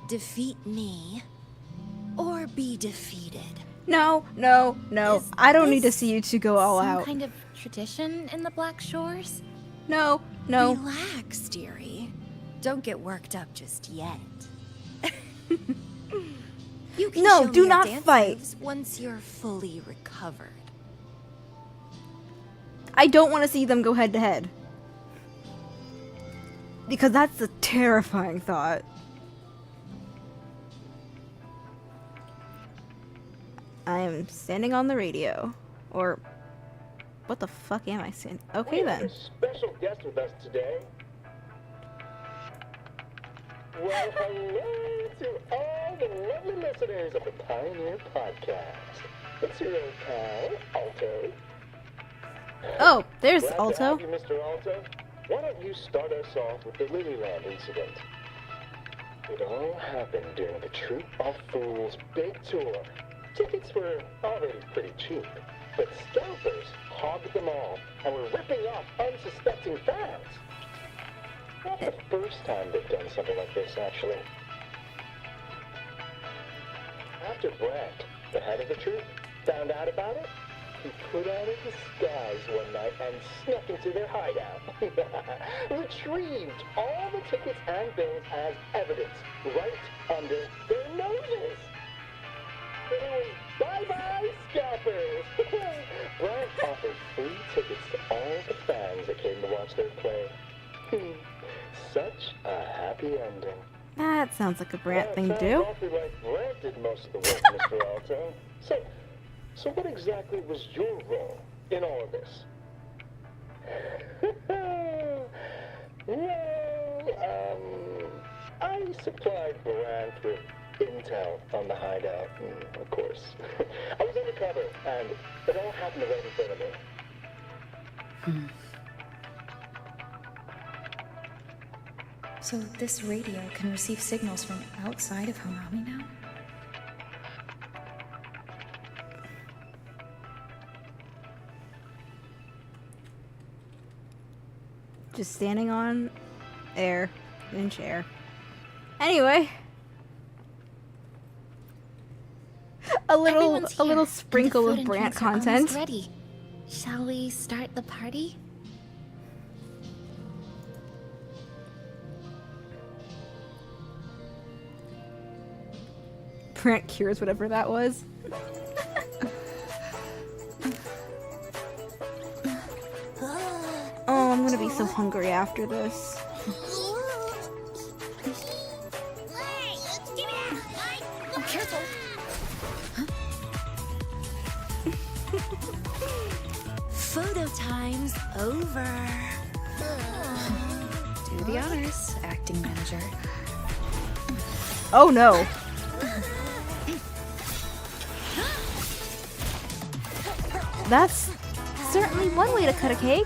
Defeat me, or be defeated. No, no, no. Is I don't need to this see you two go all some out. kind of tradition in the Black Shores? No, no. Relax, dearie. Don't get worked up just yet. You can No, show do me your not dance fight. moves once you're fully recovered. I don't want to see them go head to head. Because that's a terrifying thought. I am standing on the radio. Or, what the fuck am I saying? Okay We have then. a special guest with us today. Well, hello to all the lovely listeners of the Pioneer Podcast. It's your old pal, Alto. Oh, there's Glad to Alto. have you, Mr. Alto. Why don't you start us off with the Lilyland incident? It all happened during the Troop of Fools big tour. Tickets were already pretty cheap, but scalpers hogged them all and were ripping off unsuspecting fans. Not the first time they've done something like this, actually. After Brent, the head of the troop, found out about it, he put on a disguise one night and snuck into their hideout. Retrieved all the tickets and bills as evidence right under their noses. It was bye-bye scalpers. Brent offered free tickets to all the fans that came to watch their play. Such a happy ending. That sounds like a Brant thing to Sounds do. awfully like Brent did most of the work, Mr. Alto. So what exactly was your role in all of this? I supplied Brant with intel on the hideout, of course. I was undercover, and it all happened right in front of me. So this radio can receive signals from outside of Hanami now? Just standing on air in chair. Anyway, Everyone's a little here, and the sprinkle food of and Brant drinks are almost content. ready. Shall we start the party? Brant cures whatever that was. Oh, I'm gonna be so hungry after this. Hey, give me that! Oh, careful! Photo time's over. Do the honors, acting manager. Oh no. That's certainly one way to cut a cake.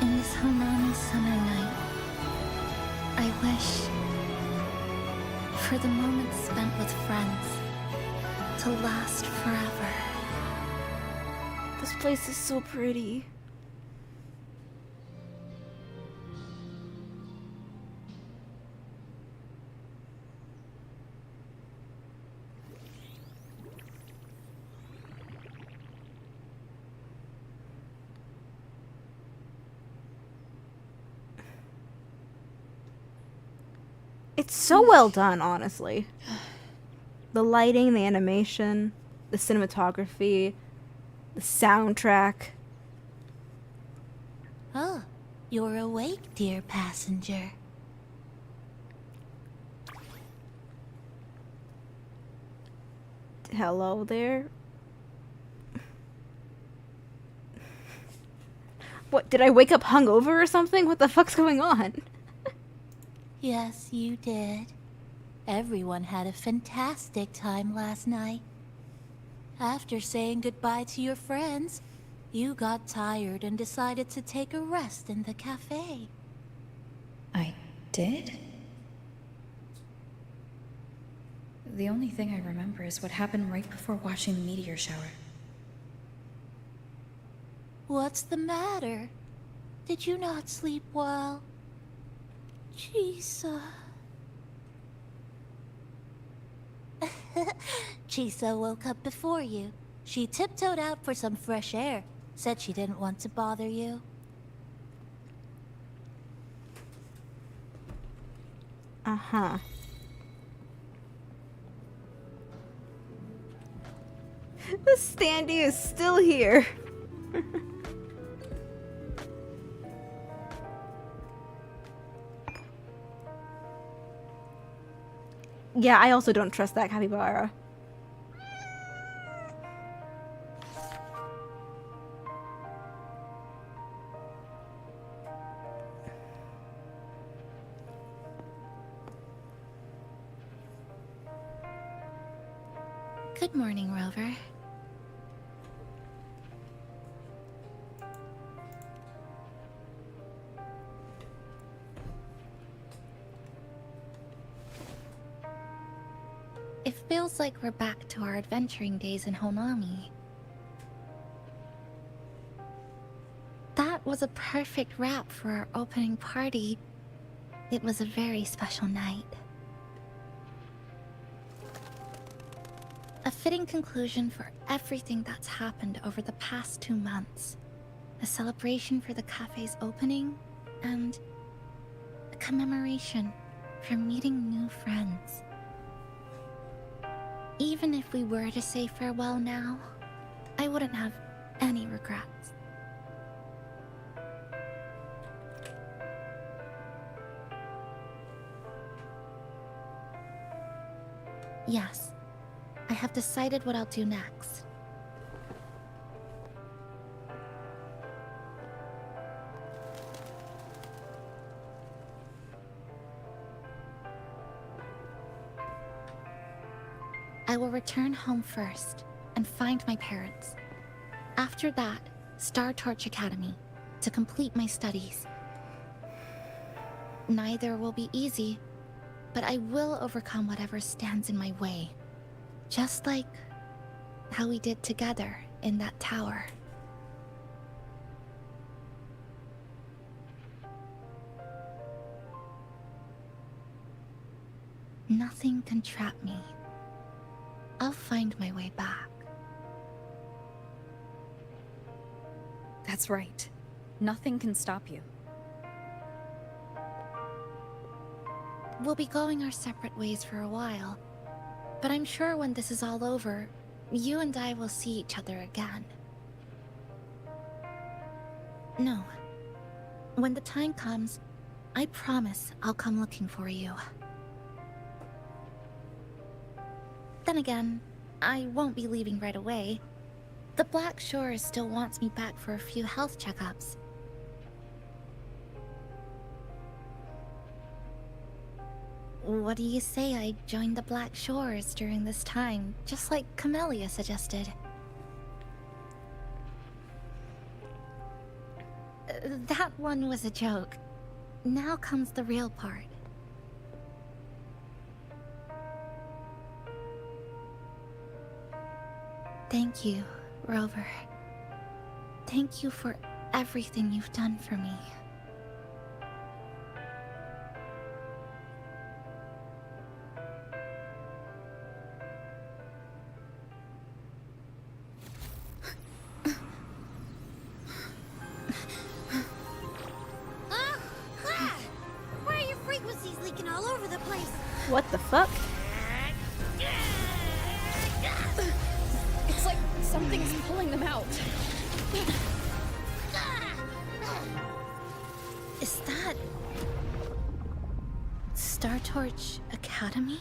In this Hanami summer night, I wish for the moments spent with friends to last forever. This place is so pretty. It's so well done, honestly. The lighting, the animation, the cinematography, the soundtrack. Oh, you're awake, dear passenger. Hello there. What, did I wake up hungover or something? What the fuck's going on? Yes, you did. Everyone had a fantastic time last night. After saying goodbye to your friends, you got tired and decided to take a rest in the cafe. I did? The only thing I remember is what happened right before watching the meteor shower. What's the matter? Did you not sleep well? Chisa. Chisa woke up before you. She tiptoed out for some fresh air. Said she didn't want to bother you. Uh-huh. The standee is still here. Yeah, I also don't trust that capybara. Good morning, Rover. It feels like we're back to our adventuring days in Honami. That was a perfect wrap for our opening party. It was a very special night. A fitting conclusion for everything that's happened over the past 2 months. A celebration for the cafe's opening, and a commemoration for meeting new friends. Even if we were to say farewell now, I wouldn't have any regrets. Yes, I have decided what I'll do next. I will return home first and find my parents. After that, Star Torch Academy to complete my studies. Neither will be easy, but I will overcome whatever stands in my way. Just like how we did together in that tower. Nothing can trap me. I'll find my way back. That's right. Nothing can stop you. We'll be going our separate ways for a while, but I'm sure when this is all over, you and I will see each other again. No. When the time comes, I promise I'll come looking for you. Then again, I won't be leaving right away. The Black Shores still wants me back for a few health checkups. What do you say I join the Black Shores during this time, just like Camellia suggested? That one was a joke. Now comes the real part. Thank you, Rover. Thank you for everything you've done for me. Why are your frequencies leaking all over the place? Star Torch Academy?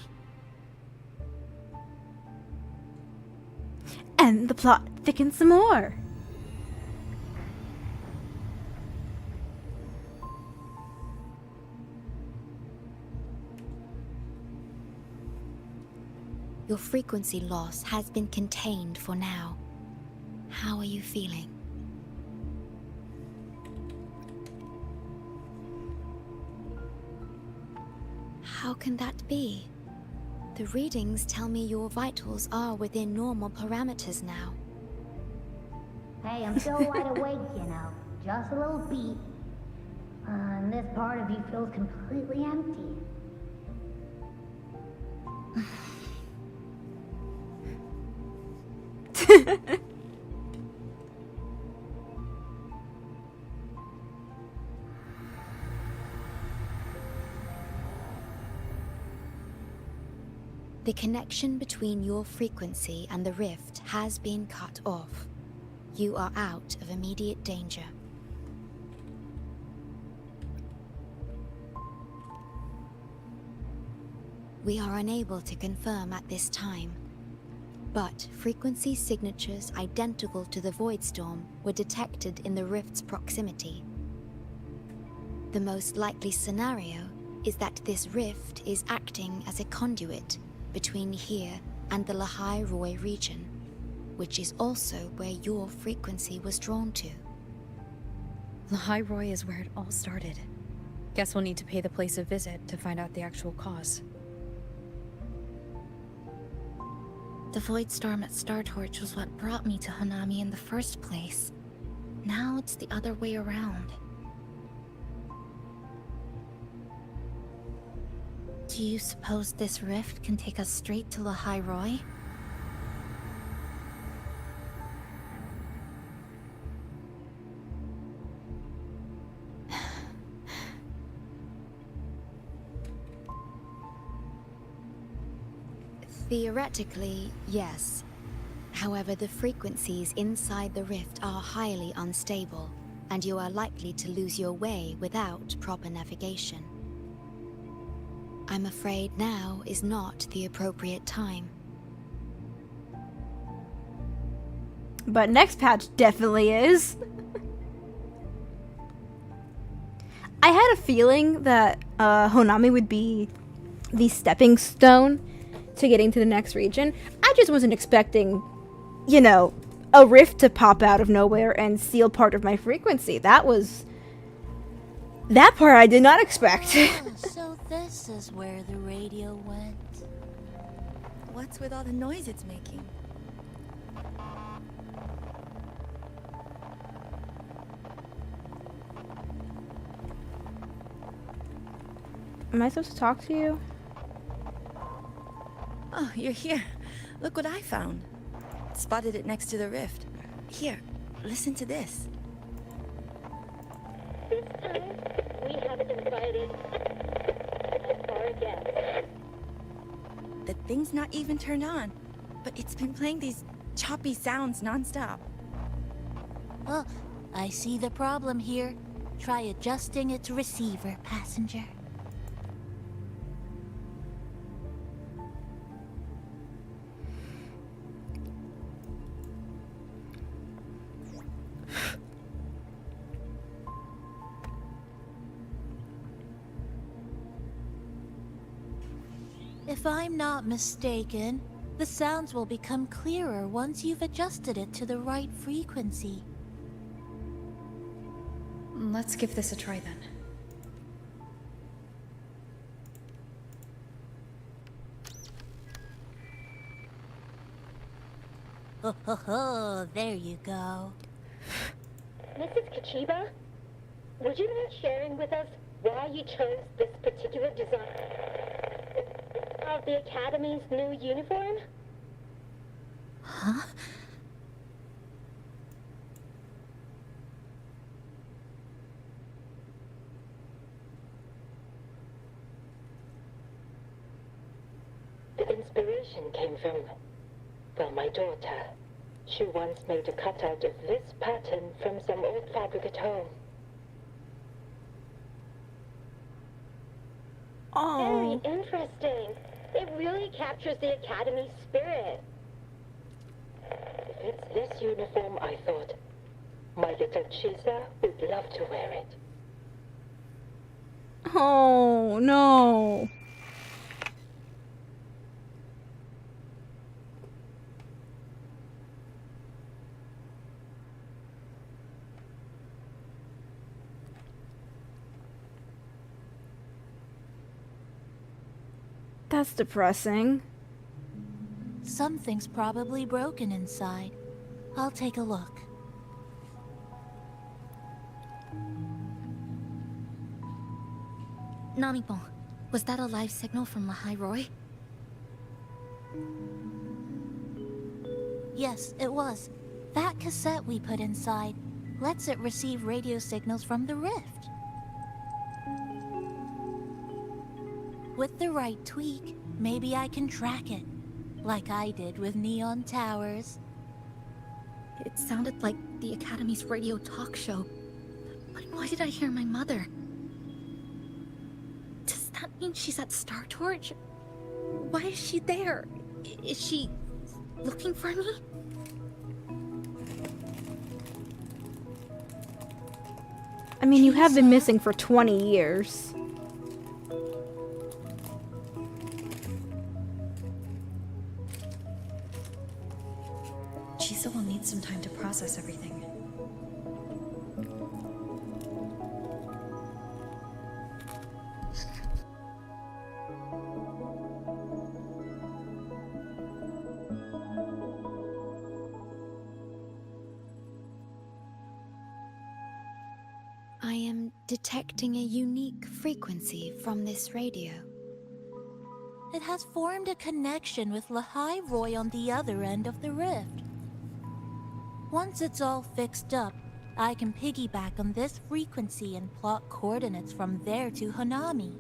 And the plot thickens some more. Your frequency loss has been contained for now. How are you feeling? How can that be? The readings tell me your vitals are within normal parameters now. Hey, I'm still wide awake, you know. Just a little beat. And this part of you feels completely empty. The connection between your frequency and the rift has been cut off. You are out of immediate danger. We are unable to confirm at this time, but frequency signatures identical to the Void Storm were detected in the rift's proximity. The most likely scenario is that this rift is acting as a conduit between here and the Lahai Roy region, which is also where your frequency was drawn to. Lahai Roy is where it all started. Guess we'll need to pay the place a visit to find out the actual cause. The Void Storm at Star Torch was what brought me to Hanami in the first place. Now it's the other way around. Do you suppose this rift can take us straight to Lahai Roy? Theoretically, yes. However, the frequencies inside the rift are highly unstable, and you are likely to lose your way without proper navigation. I'm afraid now is not the appropriate time. But next patch definitely is. I had a feeling that Honami would be the stepping stone to getting to the next region. I just wasn't expecting, you know, a rift to pop out of nowhere and steal part of my frequency. That part I did not expect. Oh, so this is where the radio went. What's with all the noise it's making? Am I supposed to talk to you? Oh, you're here. Look what I found. Spotted it next to the rift. Here, listen to this. This time, we haven't invited our guests. The thing's not even turned on, but it's been playing these choppy sounds nonstop. Oh, I see the problem here. Try adjusting its receiver, passenger. If I'm not mistaken, the sounds will become clearer once you've adjusted it to the right frequency. Let's give this a try then. Ho ho ho, there you go. Mrs. Kachiba, would you mind sharing with us why you chose this particular design of the Academy's new uniform? Huh? The inspiration came from, well, my daughter. She once made a cutout of this pattern from some old fabric at home. Oh. Very interesting. It really captures the Academy spirit. If it's this uniform, I thought, my little Chisa would love to wear it. Oh, no. That's depressing. Something's probably broken inside. I'll take a look. Namipon, was that a live signal from Lahai Roy? Yes, it was. That cassette we put inside lets it receive radio signals from the rift. With the right tweak, maybe I can track it, like I did with Neon Towers. It sounded like the Academy's radio talk show. But why did I hear my mother? Does that mean she's at Star Torch? Why is she there? Is she looking for me? I mean, you have been missing for 20 years. Chisa will need some time to process everything. I am detecting a unique frequency from this radio. It has formed a connection with Lahai Roy on the other end of the rift. Once it's all fixed up, I can piggyback on this frequency and plot coordinates from there to Hanami.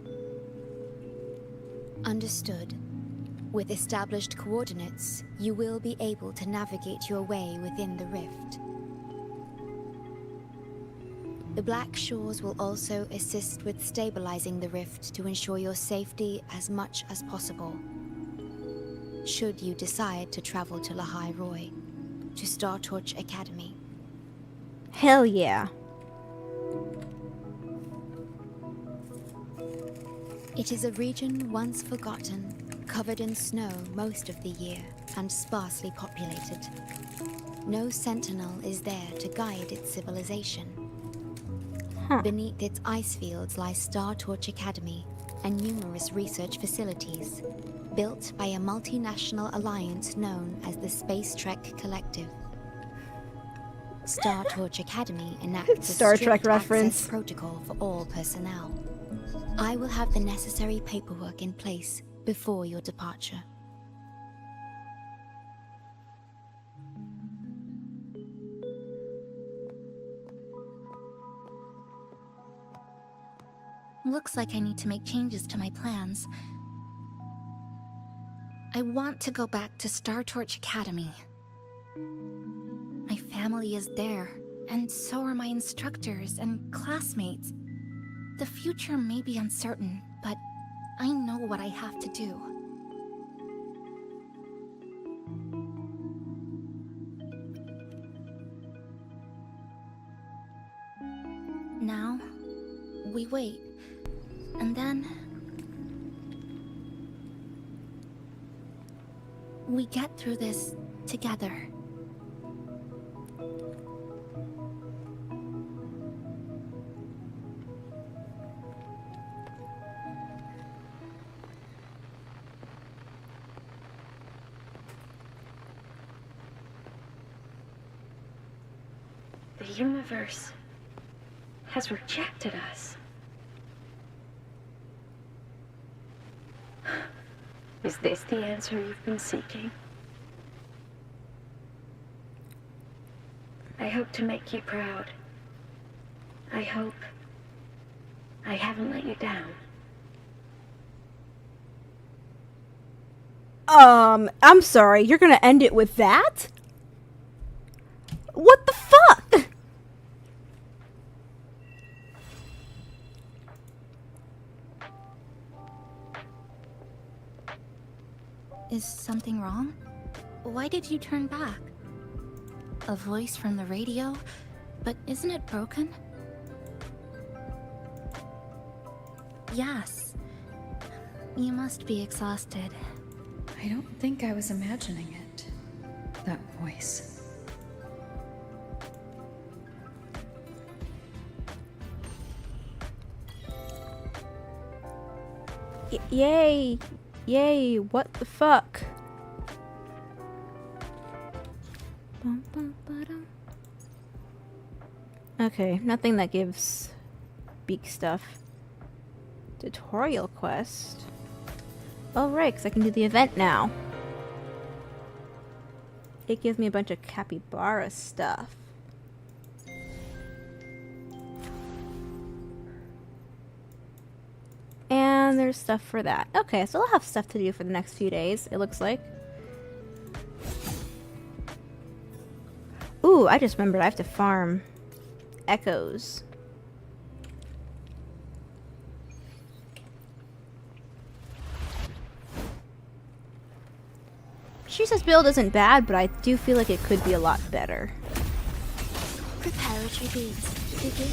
Understood. With established coordinates, you will be able to navigate your way within the rift. The Black Shores will also assist with stabilizing the rift to ensure your safety as much as possible. Should you decide to travel to Lahai Roy, to Star Torch Academy. Hell yeah. It is a region once forgotten, covered in snow most of the year, and sparsely populated. No sentinel is there to guide its civilization. Beneath its ice fields lies Star Torch Academy and numerous research facilities, built by a multinational alliance known as the Space Trek Collective. Star Torch Academy enacts a Star Trek strict reference. access protocol for all personnel. I will have the necessary paperwork in place before your departure. Looks like I need to make changes to my plans. I want to go back to Star Torch Academy. My family is there, and so are my instructors and classmates. The future may be uncertain, but I know what I have to do. Now, we wait. And then we get through this together. The universe has rejected us. Is this the answer you've been seeking? I hope to make you proud. I hope I haven't let you down. I'm sorry, you're gonna end it with that? What the fuck? Is something wrong? Why did you turn back? A voice from the radio? But isn't it broken? Yes. You must be exhausted. I don't think I was imagining it. That voice. Yay! Yay! What the fuck? Bum, bum, ba-dum. Okay, nothing that gives beak stuff. Tutorial quest. Oh right, because I can do the event now. It gives me a bunch of capybara stuff. And there's stuff for that. Okay, so I'll have stuff to do for the next few days, it looks like. Ooh, I just remembered I have to farm echoes. Chisa's build isn't bad, but I do feel like it could be a lot better. Preparatory beats. Begin.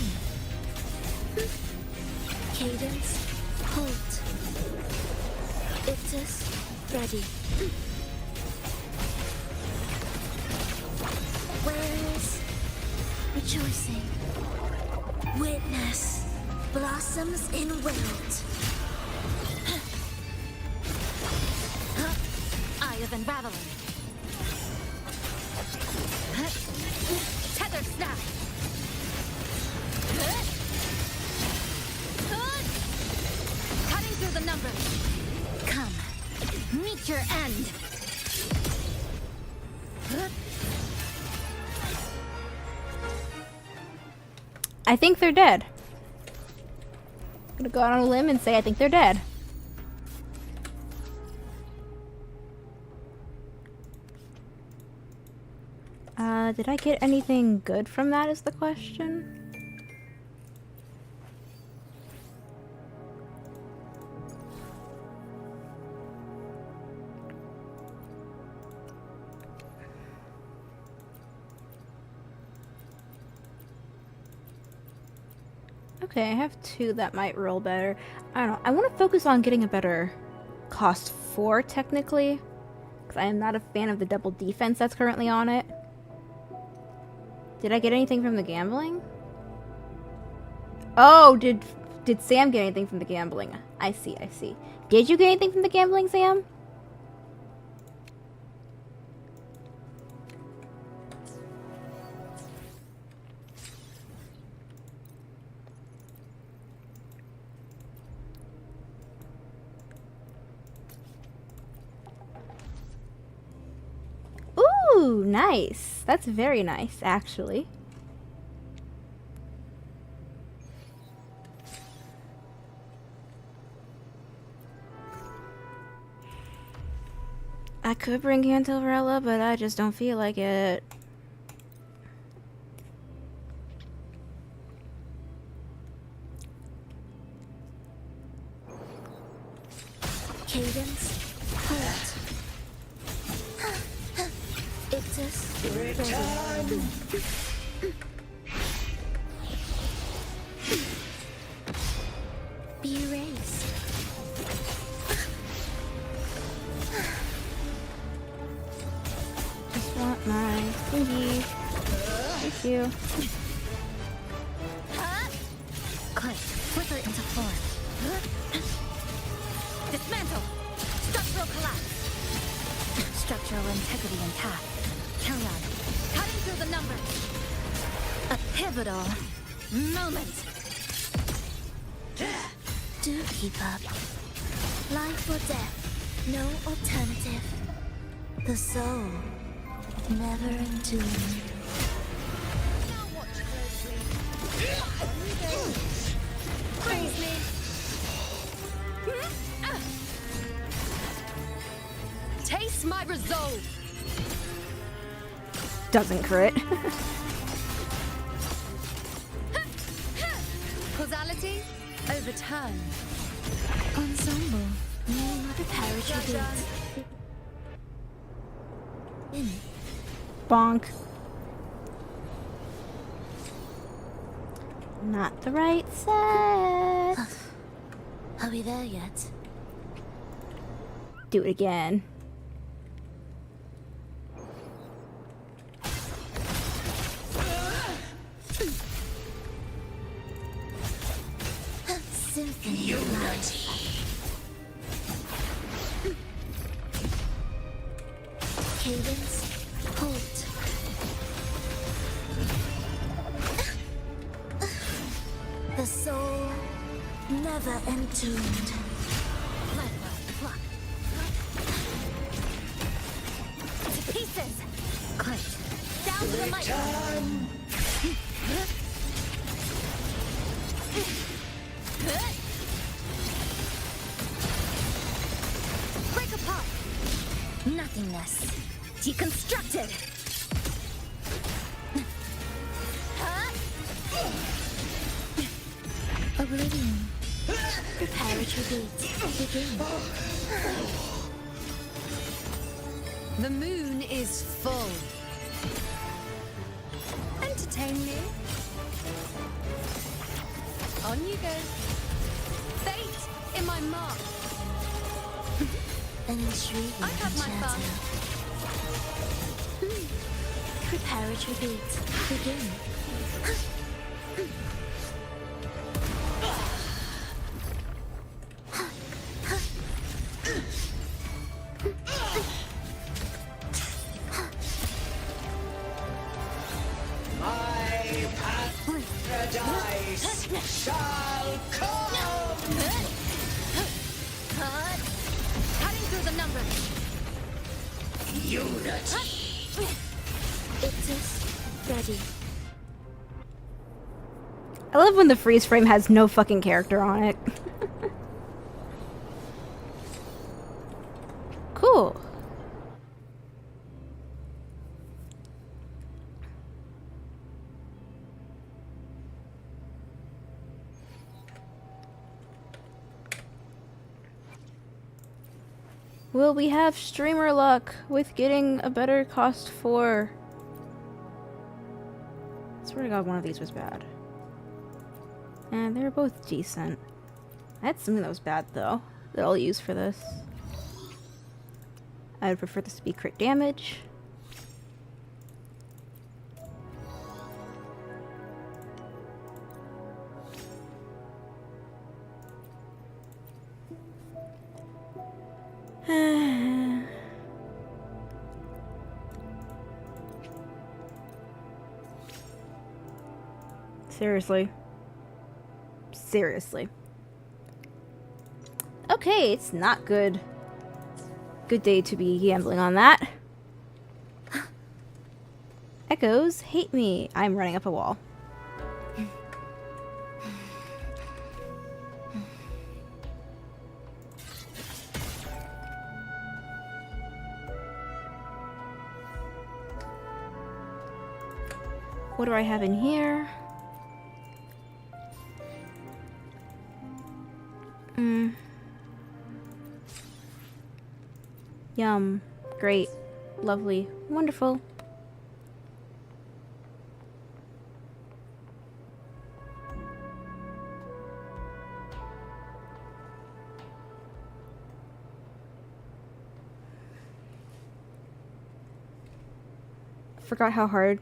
Cadence. Halt. Ictus. Ready. Where's rejoicing? Witness. Blossoms in wilt. Eye of Unraveling. Tether Snap. Cutting through the numbers. Come, meet your end. I think they're dead. I'm gonna go out on a limb and say I think they're dead. Did I get anything good from that is the question? Okay, I have two that might roll better. I don't know. I want to focus on getting a better cost 4 technically, because I am not a fan of the double defense that's currently on it. Did I get anything from the gambling? Oh, did Sam get anything from the gambling? I see, I see. Did you get anything from the gambling, Sam? Ooh, nice. That's very nice, actually. I could bring Cantilvarella, but I just don't feel like it. Cadence. Halt. Ictus. Ready. Be erased. Just want my thingy. Thank you. Click. Flicker into form. Dismantle. Structural collapse. Structural integrity intact. Carry on. Cutting through the numbers. A pivotal Moment. Do keep up. Life or death, no alternative. The soul, never entombed. Praise me. Taste my resolve. Doesn't crit. Causality, overturn. Ensemble, preparatory beats. Bonk. Not the right set. Are we there yet? Do it again. Symphony of Light. Cadence, halt. The soul never entombed. To pieces! Clint, down to the mic! Break apart! Nothingness. Deconstructed! Oblivion. Prepare a tribute. Begin. The moon is full. Entertain me. On you go. Fate in my mark. An intriguing I have my fun. Prepare a tribute. Begin. My paradise shall come! Cutting through the numbers! Unity! It is ready. I love when the freeze frame has no fucking character on it. Cool. Will we have streamer luck with getting a better cost for? I swear to God, one of these was bad. And they're both decent. I had something that was bad though, that I'll use for this. I would prefer this to be crit damage. Seriously. Seriously. Okay, it's not good. Good day to be gambling on that. Echoes hate me. I'm running up a wall. What do I have in here? Yum. Great. Lovely. Wonderful. Forgot how hard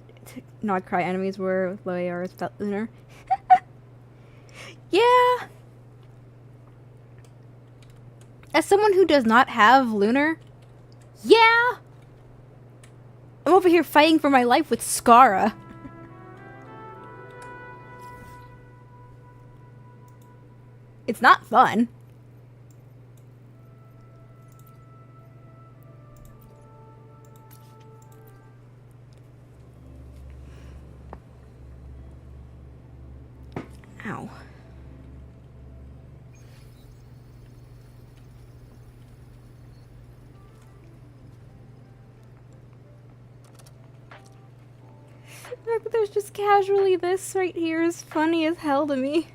not cry enemies were with low ARs without Lunar. Yeah. As someone who does not have Lunar, yeah. I'm over here fighting for my life with Skara. It's not fun. Ow. The fact that there's just casually this right here is funny as hell to me.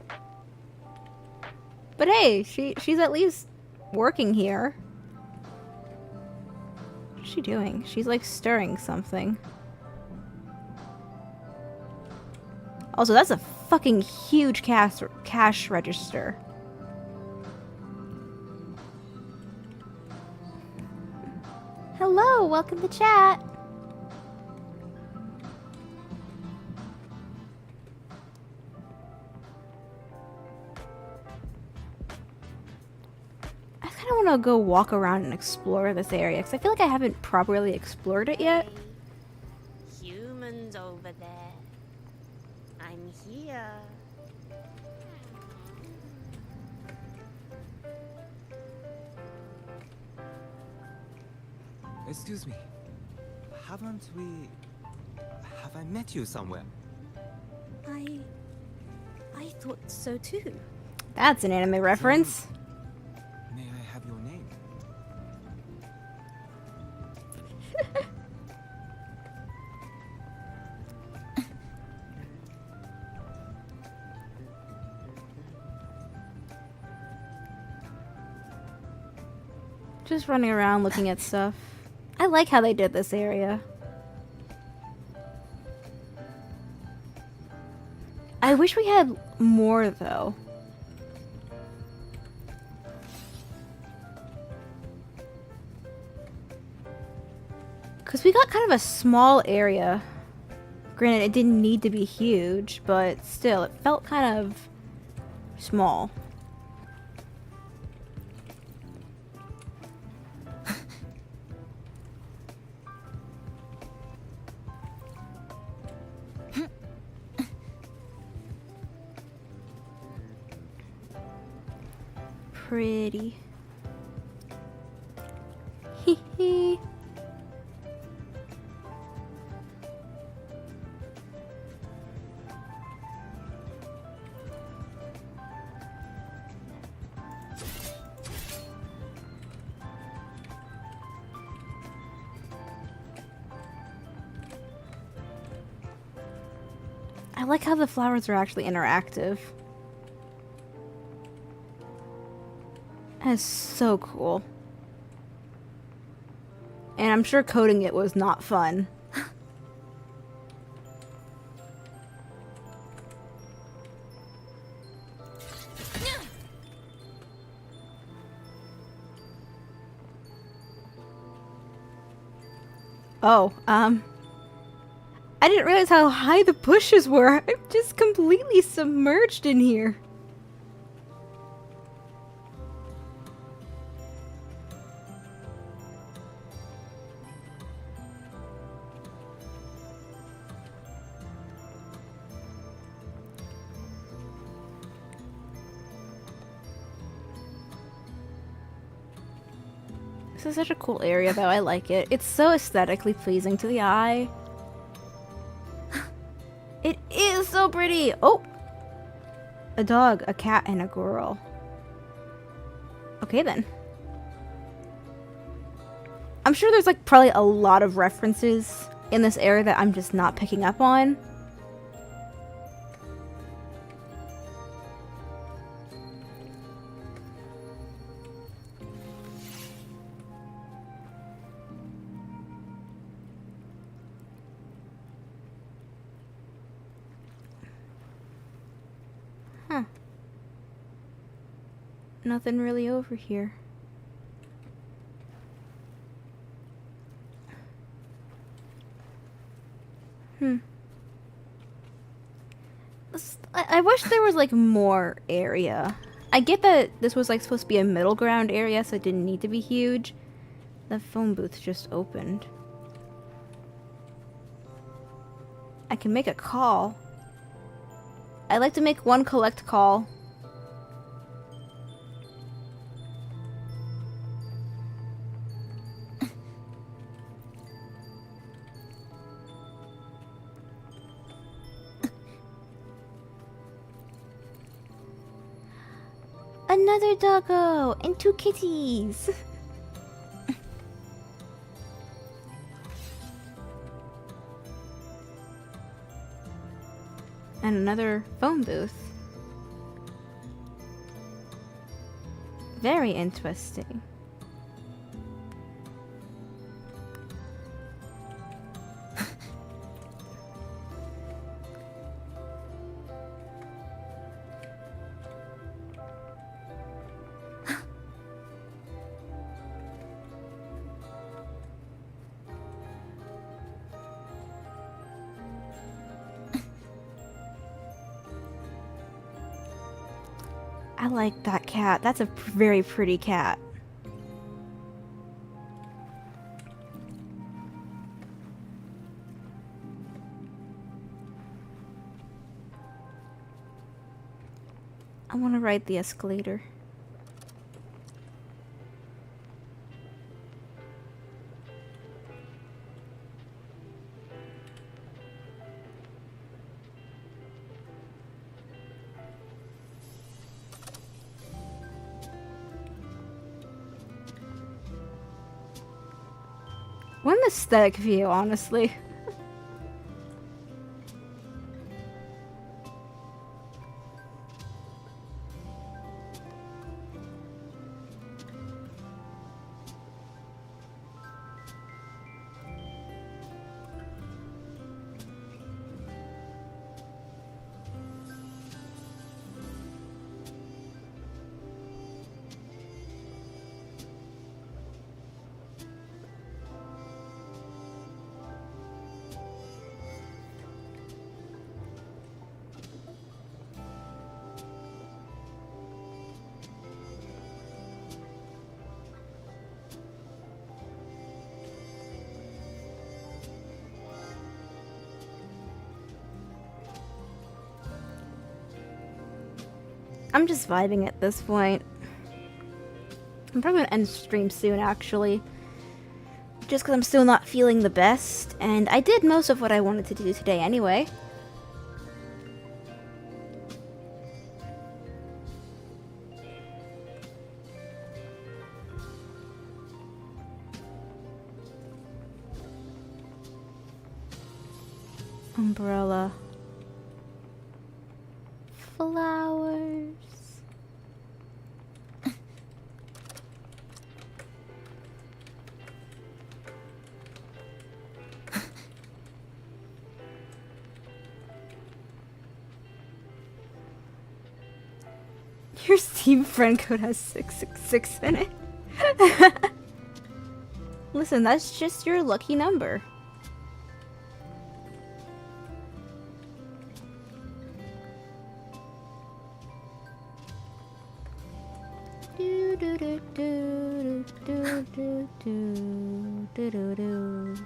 But hey, she's at least working here. What's she doing? She's like stirring something. Also, that's a fucking huge cash register. Hello, welcome to chat. I kind of want to go walk around and explore this area because I feel like I haven't properly explored it yet. Humans over there. I'm here. Excuse me. Haven't we... Have I met you somewhere? I thought so too. That's an anime reference. May I have your name? Just running around looking at stuff. I like how they did this area. I wish we had more though. Because we got kind of a small area. Granted, it didn't need to be huge, but still, it felt kind of small. Pretty. Hee hee. I like how the flowers are actually interactive. That is so cool. And I'm sure coding it was not fun. Oh, I didn't realize how high the bushes were. I'm just completely submerged in here. This is such a cool area though, I like it. It's so aesthetically pleasing to the eye. It is so pretty! Oh! A dog, a cat, and a girl. Okay then. I'm sure there's like probably a lot of references in this area that I'm just not picking up on. Huh. Nothing really over here. I wish there was like more area. I get that this was like supposed to be a middle ground area, so it didn't need to be huge. The phone booth just opened. I can make a call. I'd like to make one collect call. Another doggo and 2 kitties. And another phone booth. Very interesting. I like that cat. That's a very pretty cat. I want to ride the escalator. What an aesthetic view, honestly. I'm just vibing at this point. I'm probably gonna end stream soon, actually. Just because I'm still not feeling the best, and I did most of what I wanted to do today anyway. Umbrella. Flowers. Your Steam friend code has 666 in it. Listen, that's just your lucky number. Do do do do do do do do do do.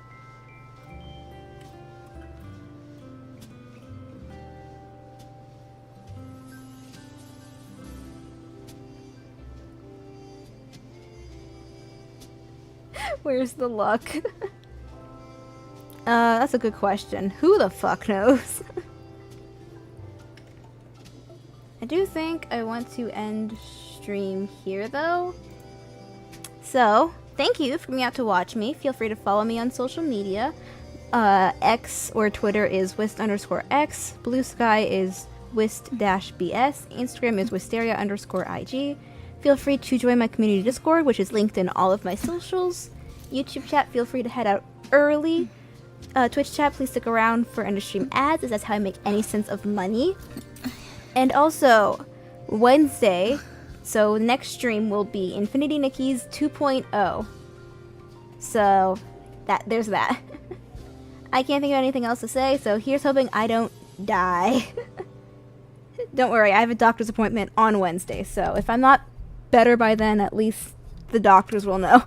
Where's the luck? That's a good question. Who the fuck knows? I do think I want to end stream here though. So, thank you for coming out to watch me. Feel free to follow me on social media. X or Twitter is Wist_X. Blue Sky is Wist-BS. Instagram is Wisteria_IG. Feel free to join my community Discord, which is linked in all of my socials. YouTube chat, feel free to head out early. Twitch chat, please stick around for end of stream ads, as that's how I make any sense of money. And also, Wednesday, so next stream will be Infinity Nikki's 2.0. So, there's that. I can't think of anything else to say, so here's hoping I don't die. Don't worry, I have a doctor's appointment on Wednesday, so if I'm not better by then, at least the doctors will know.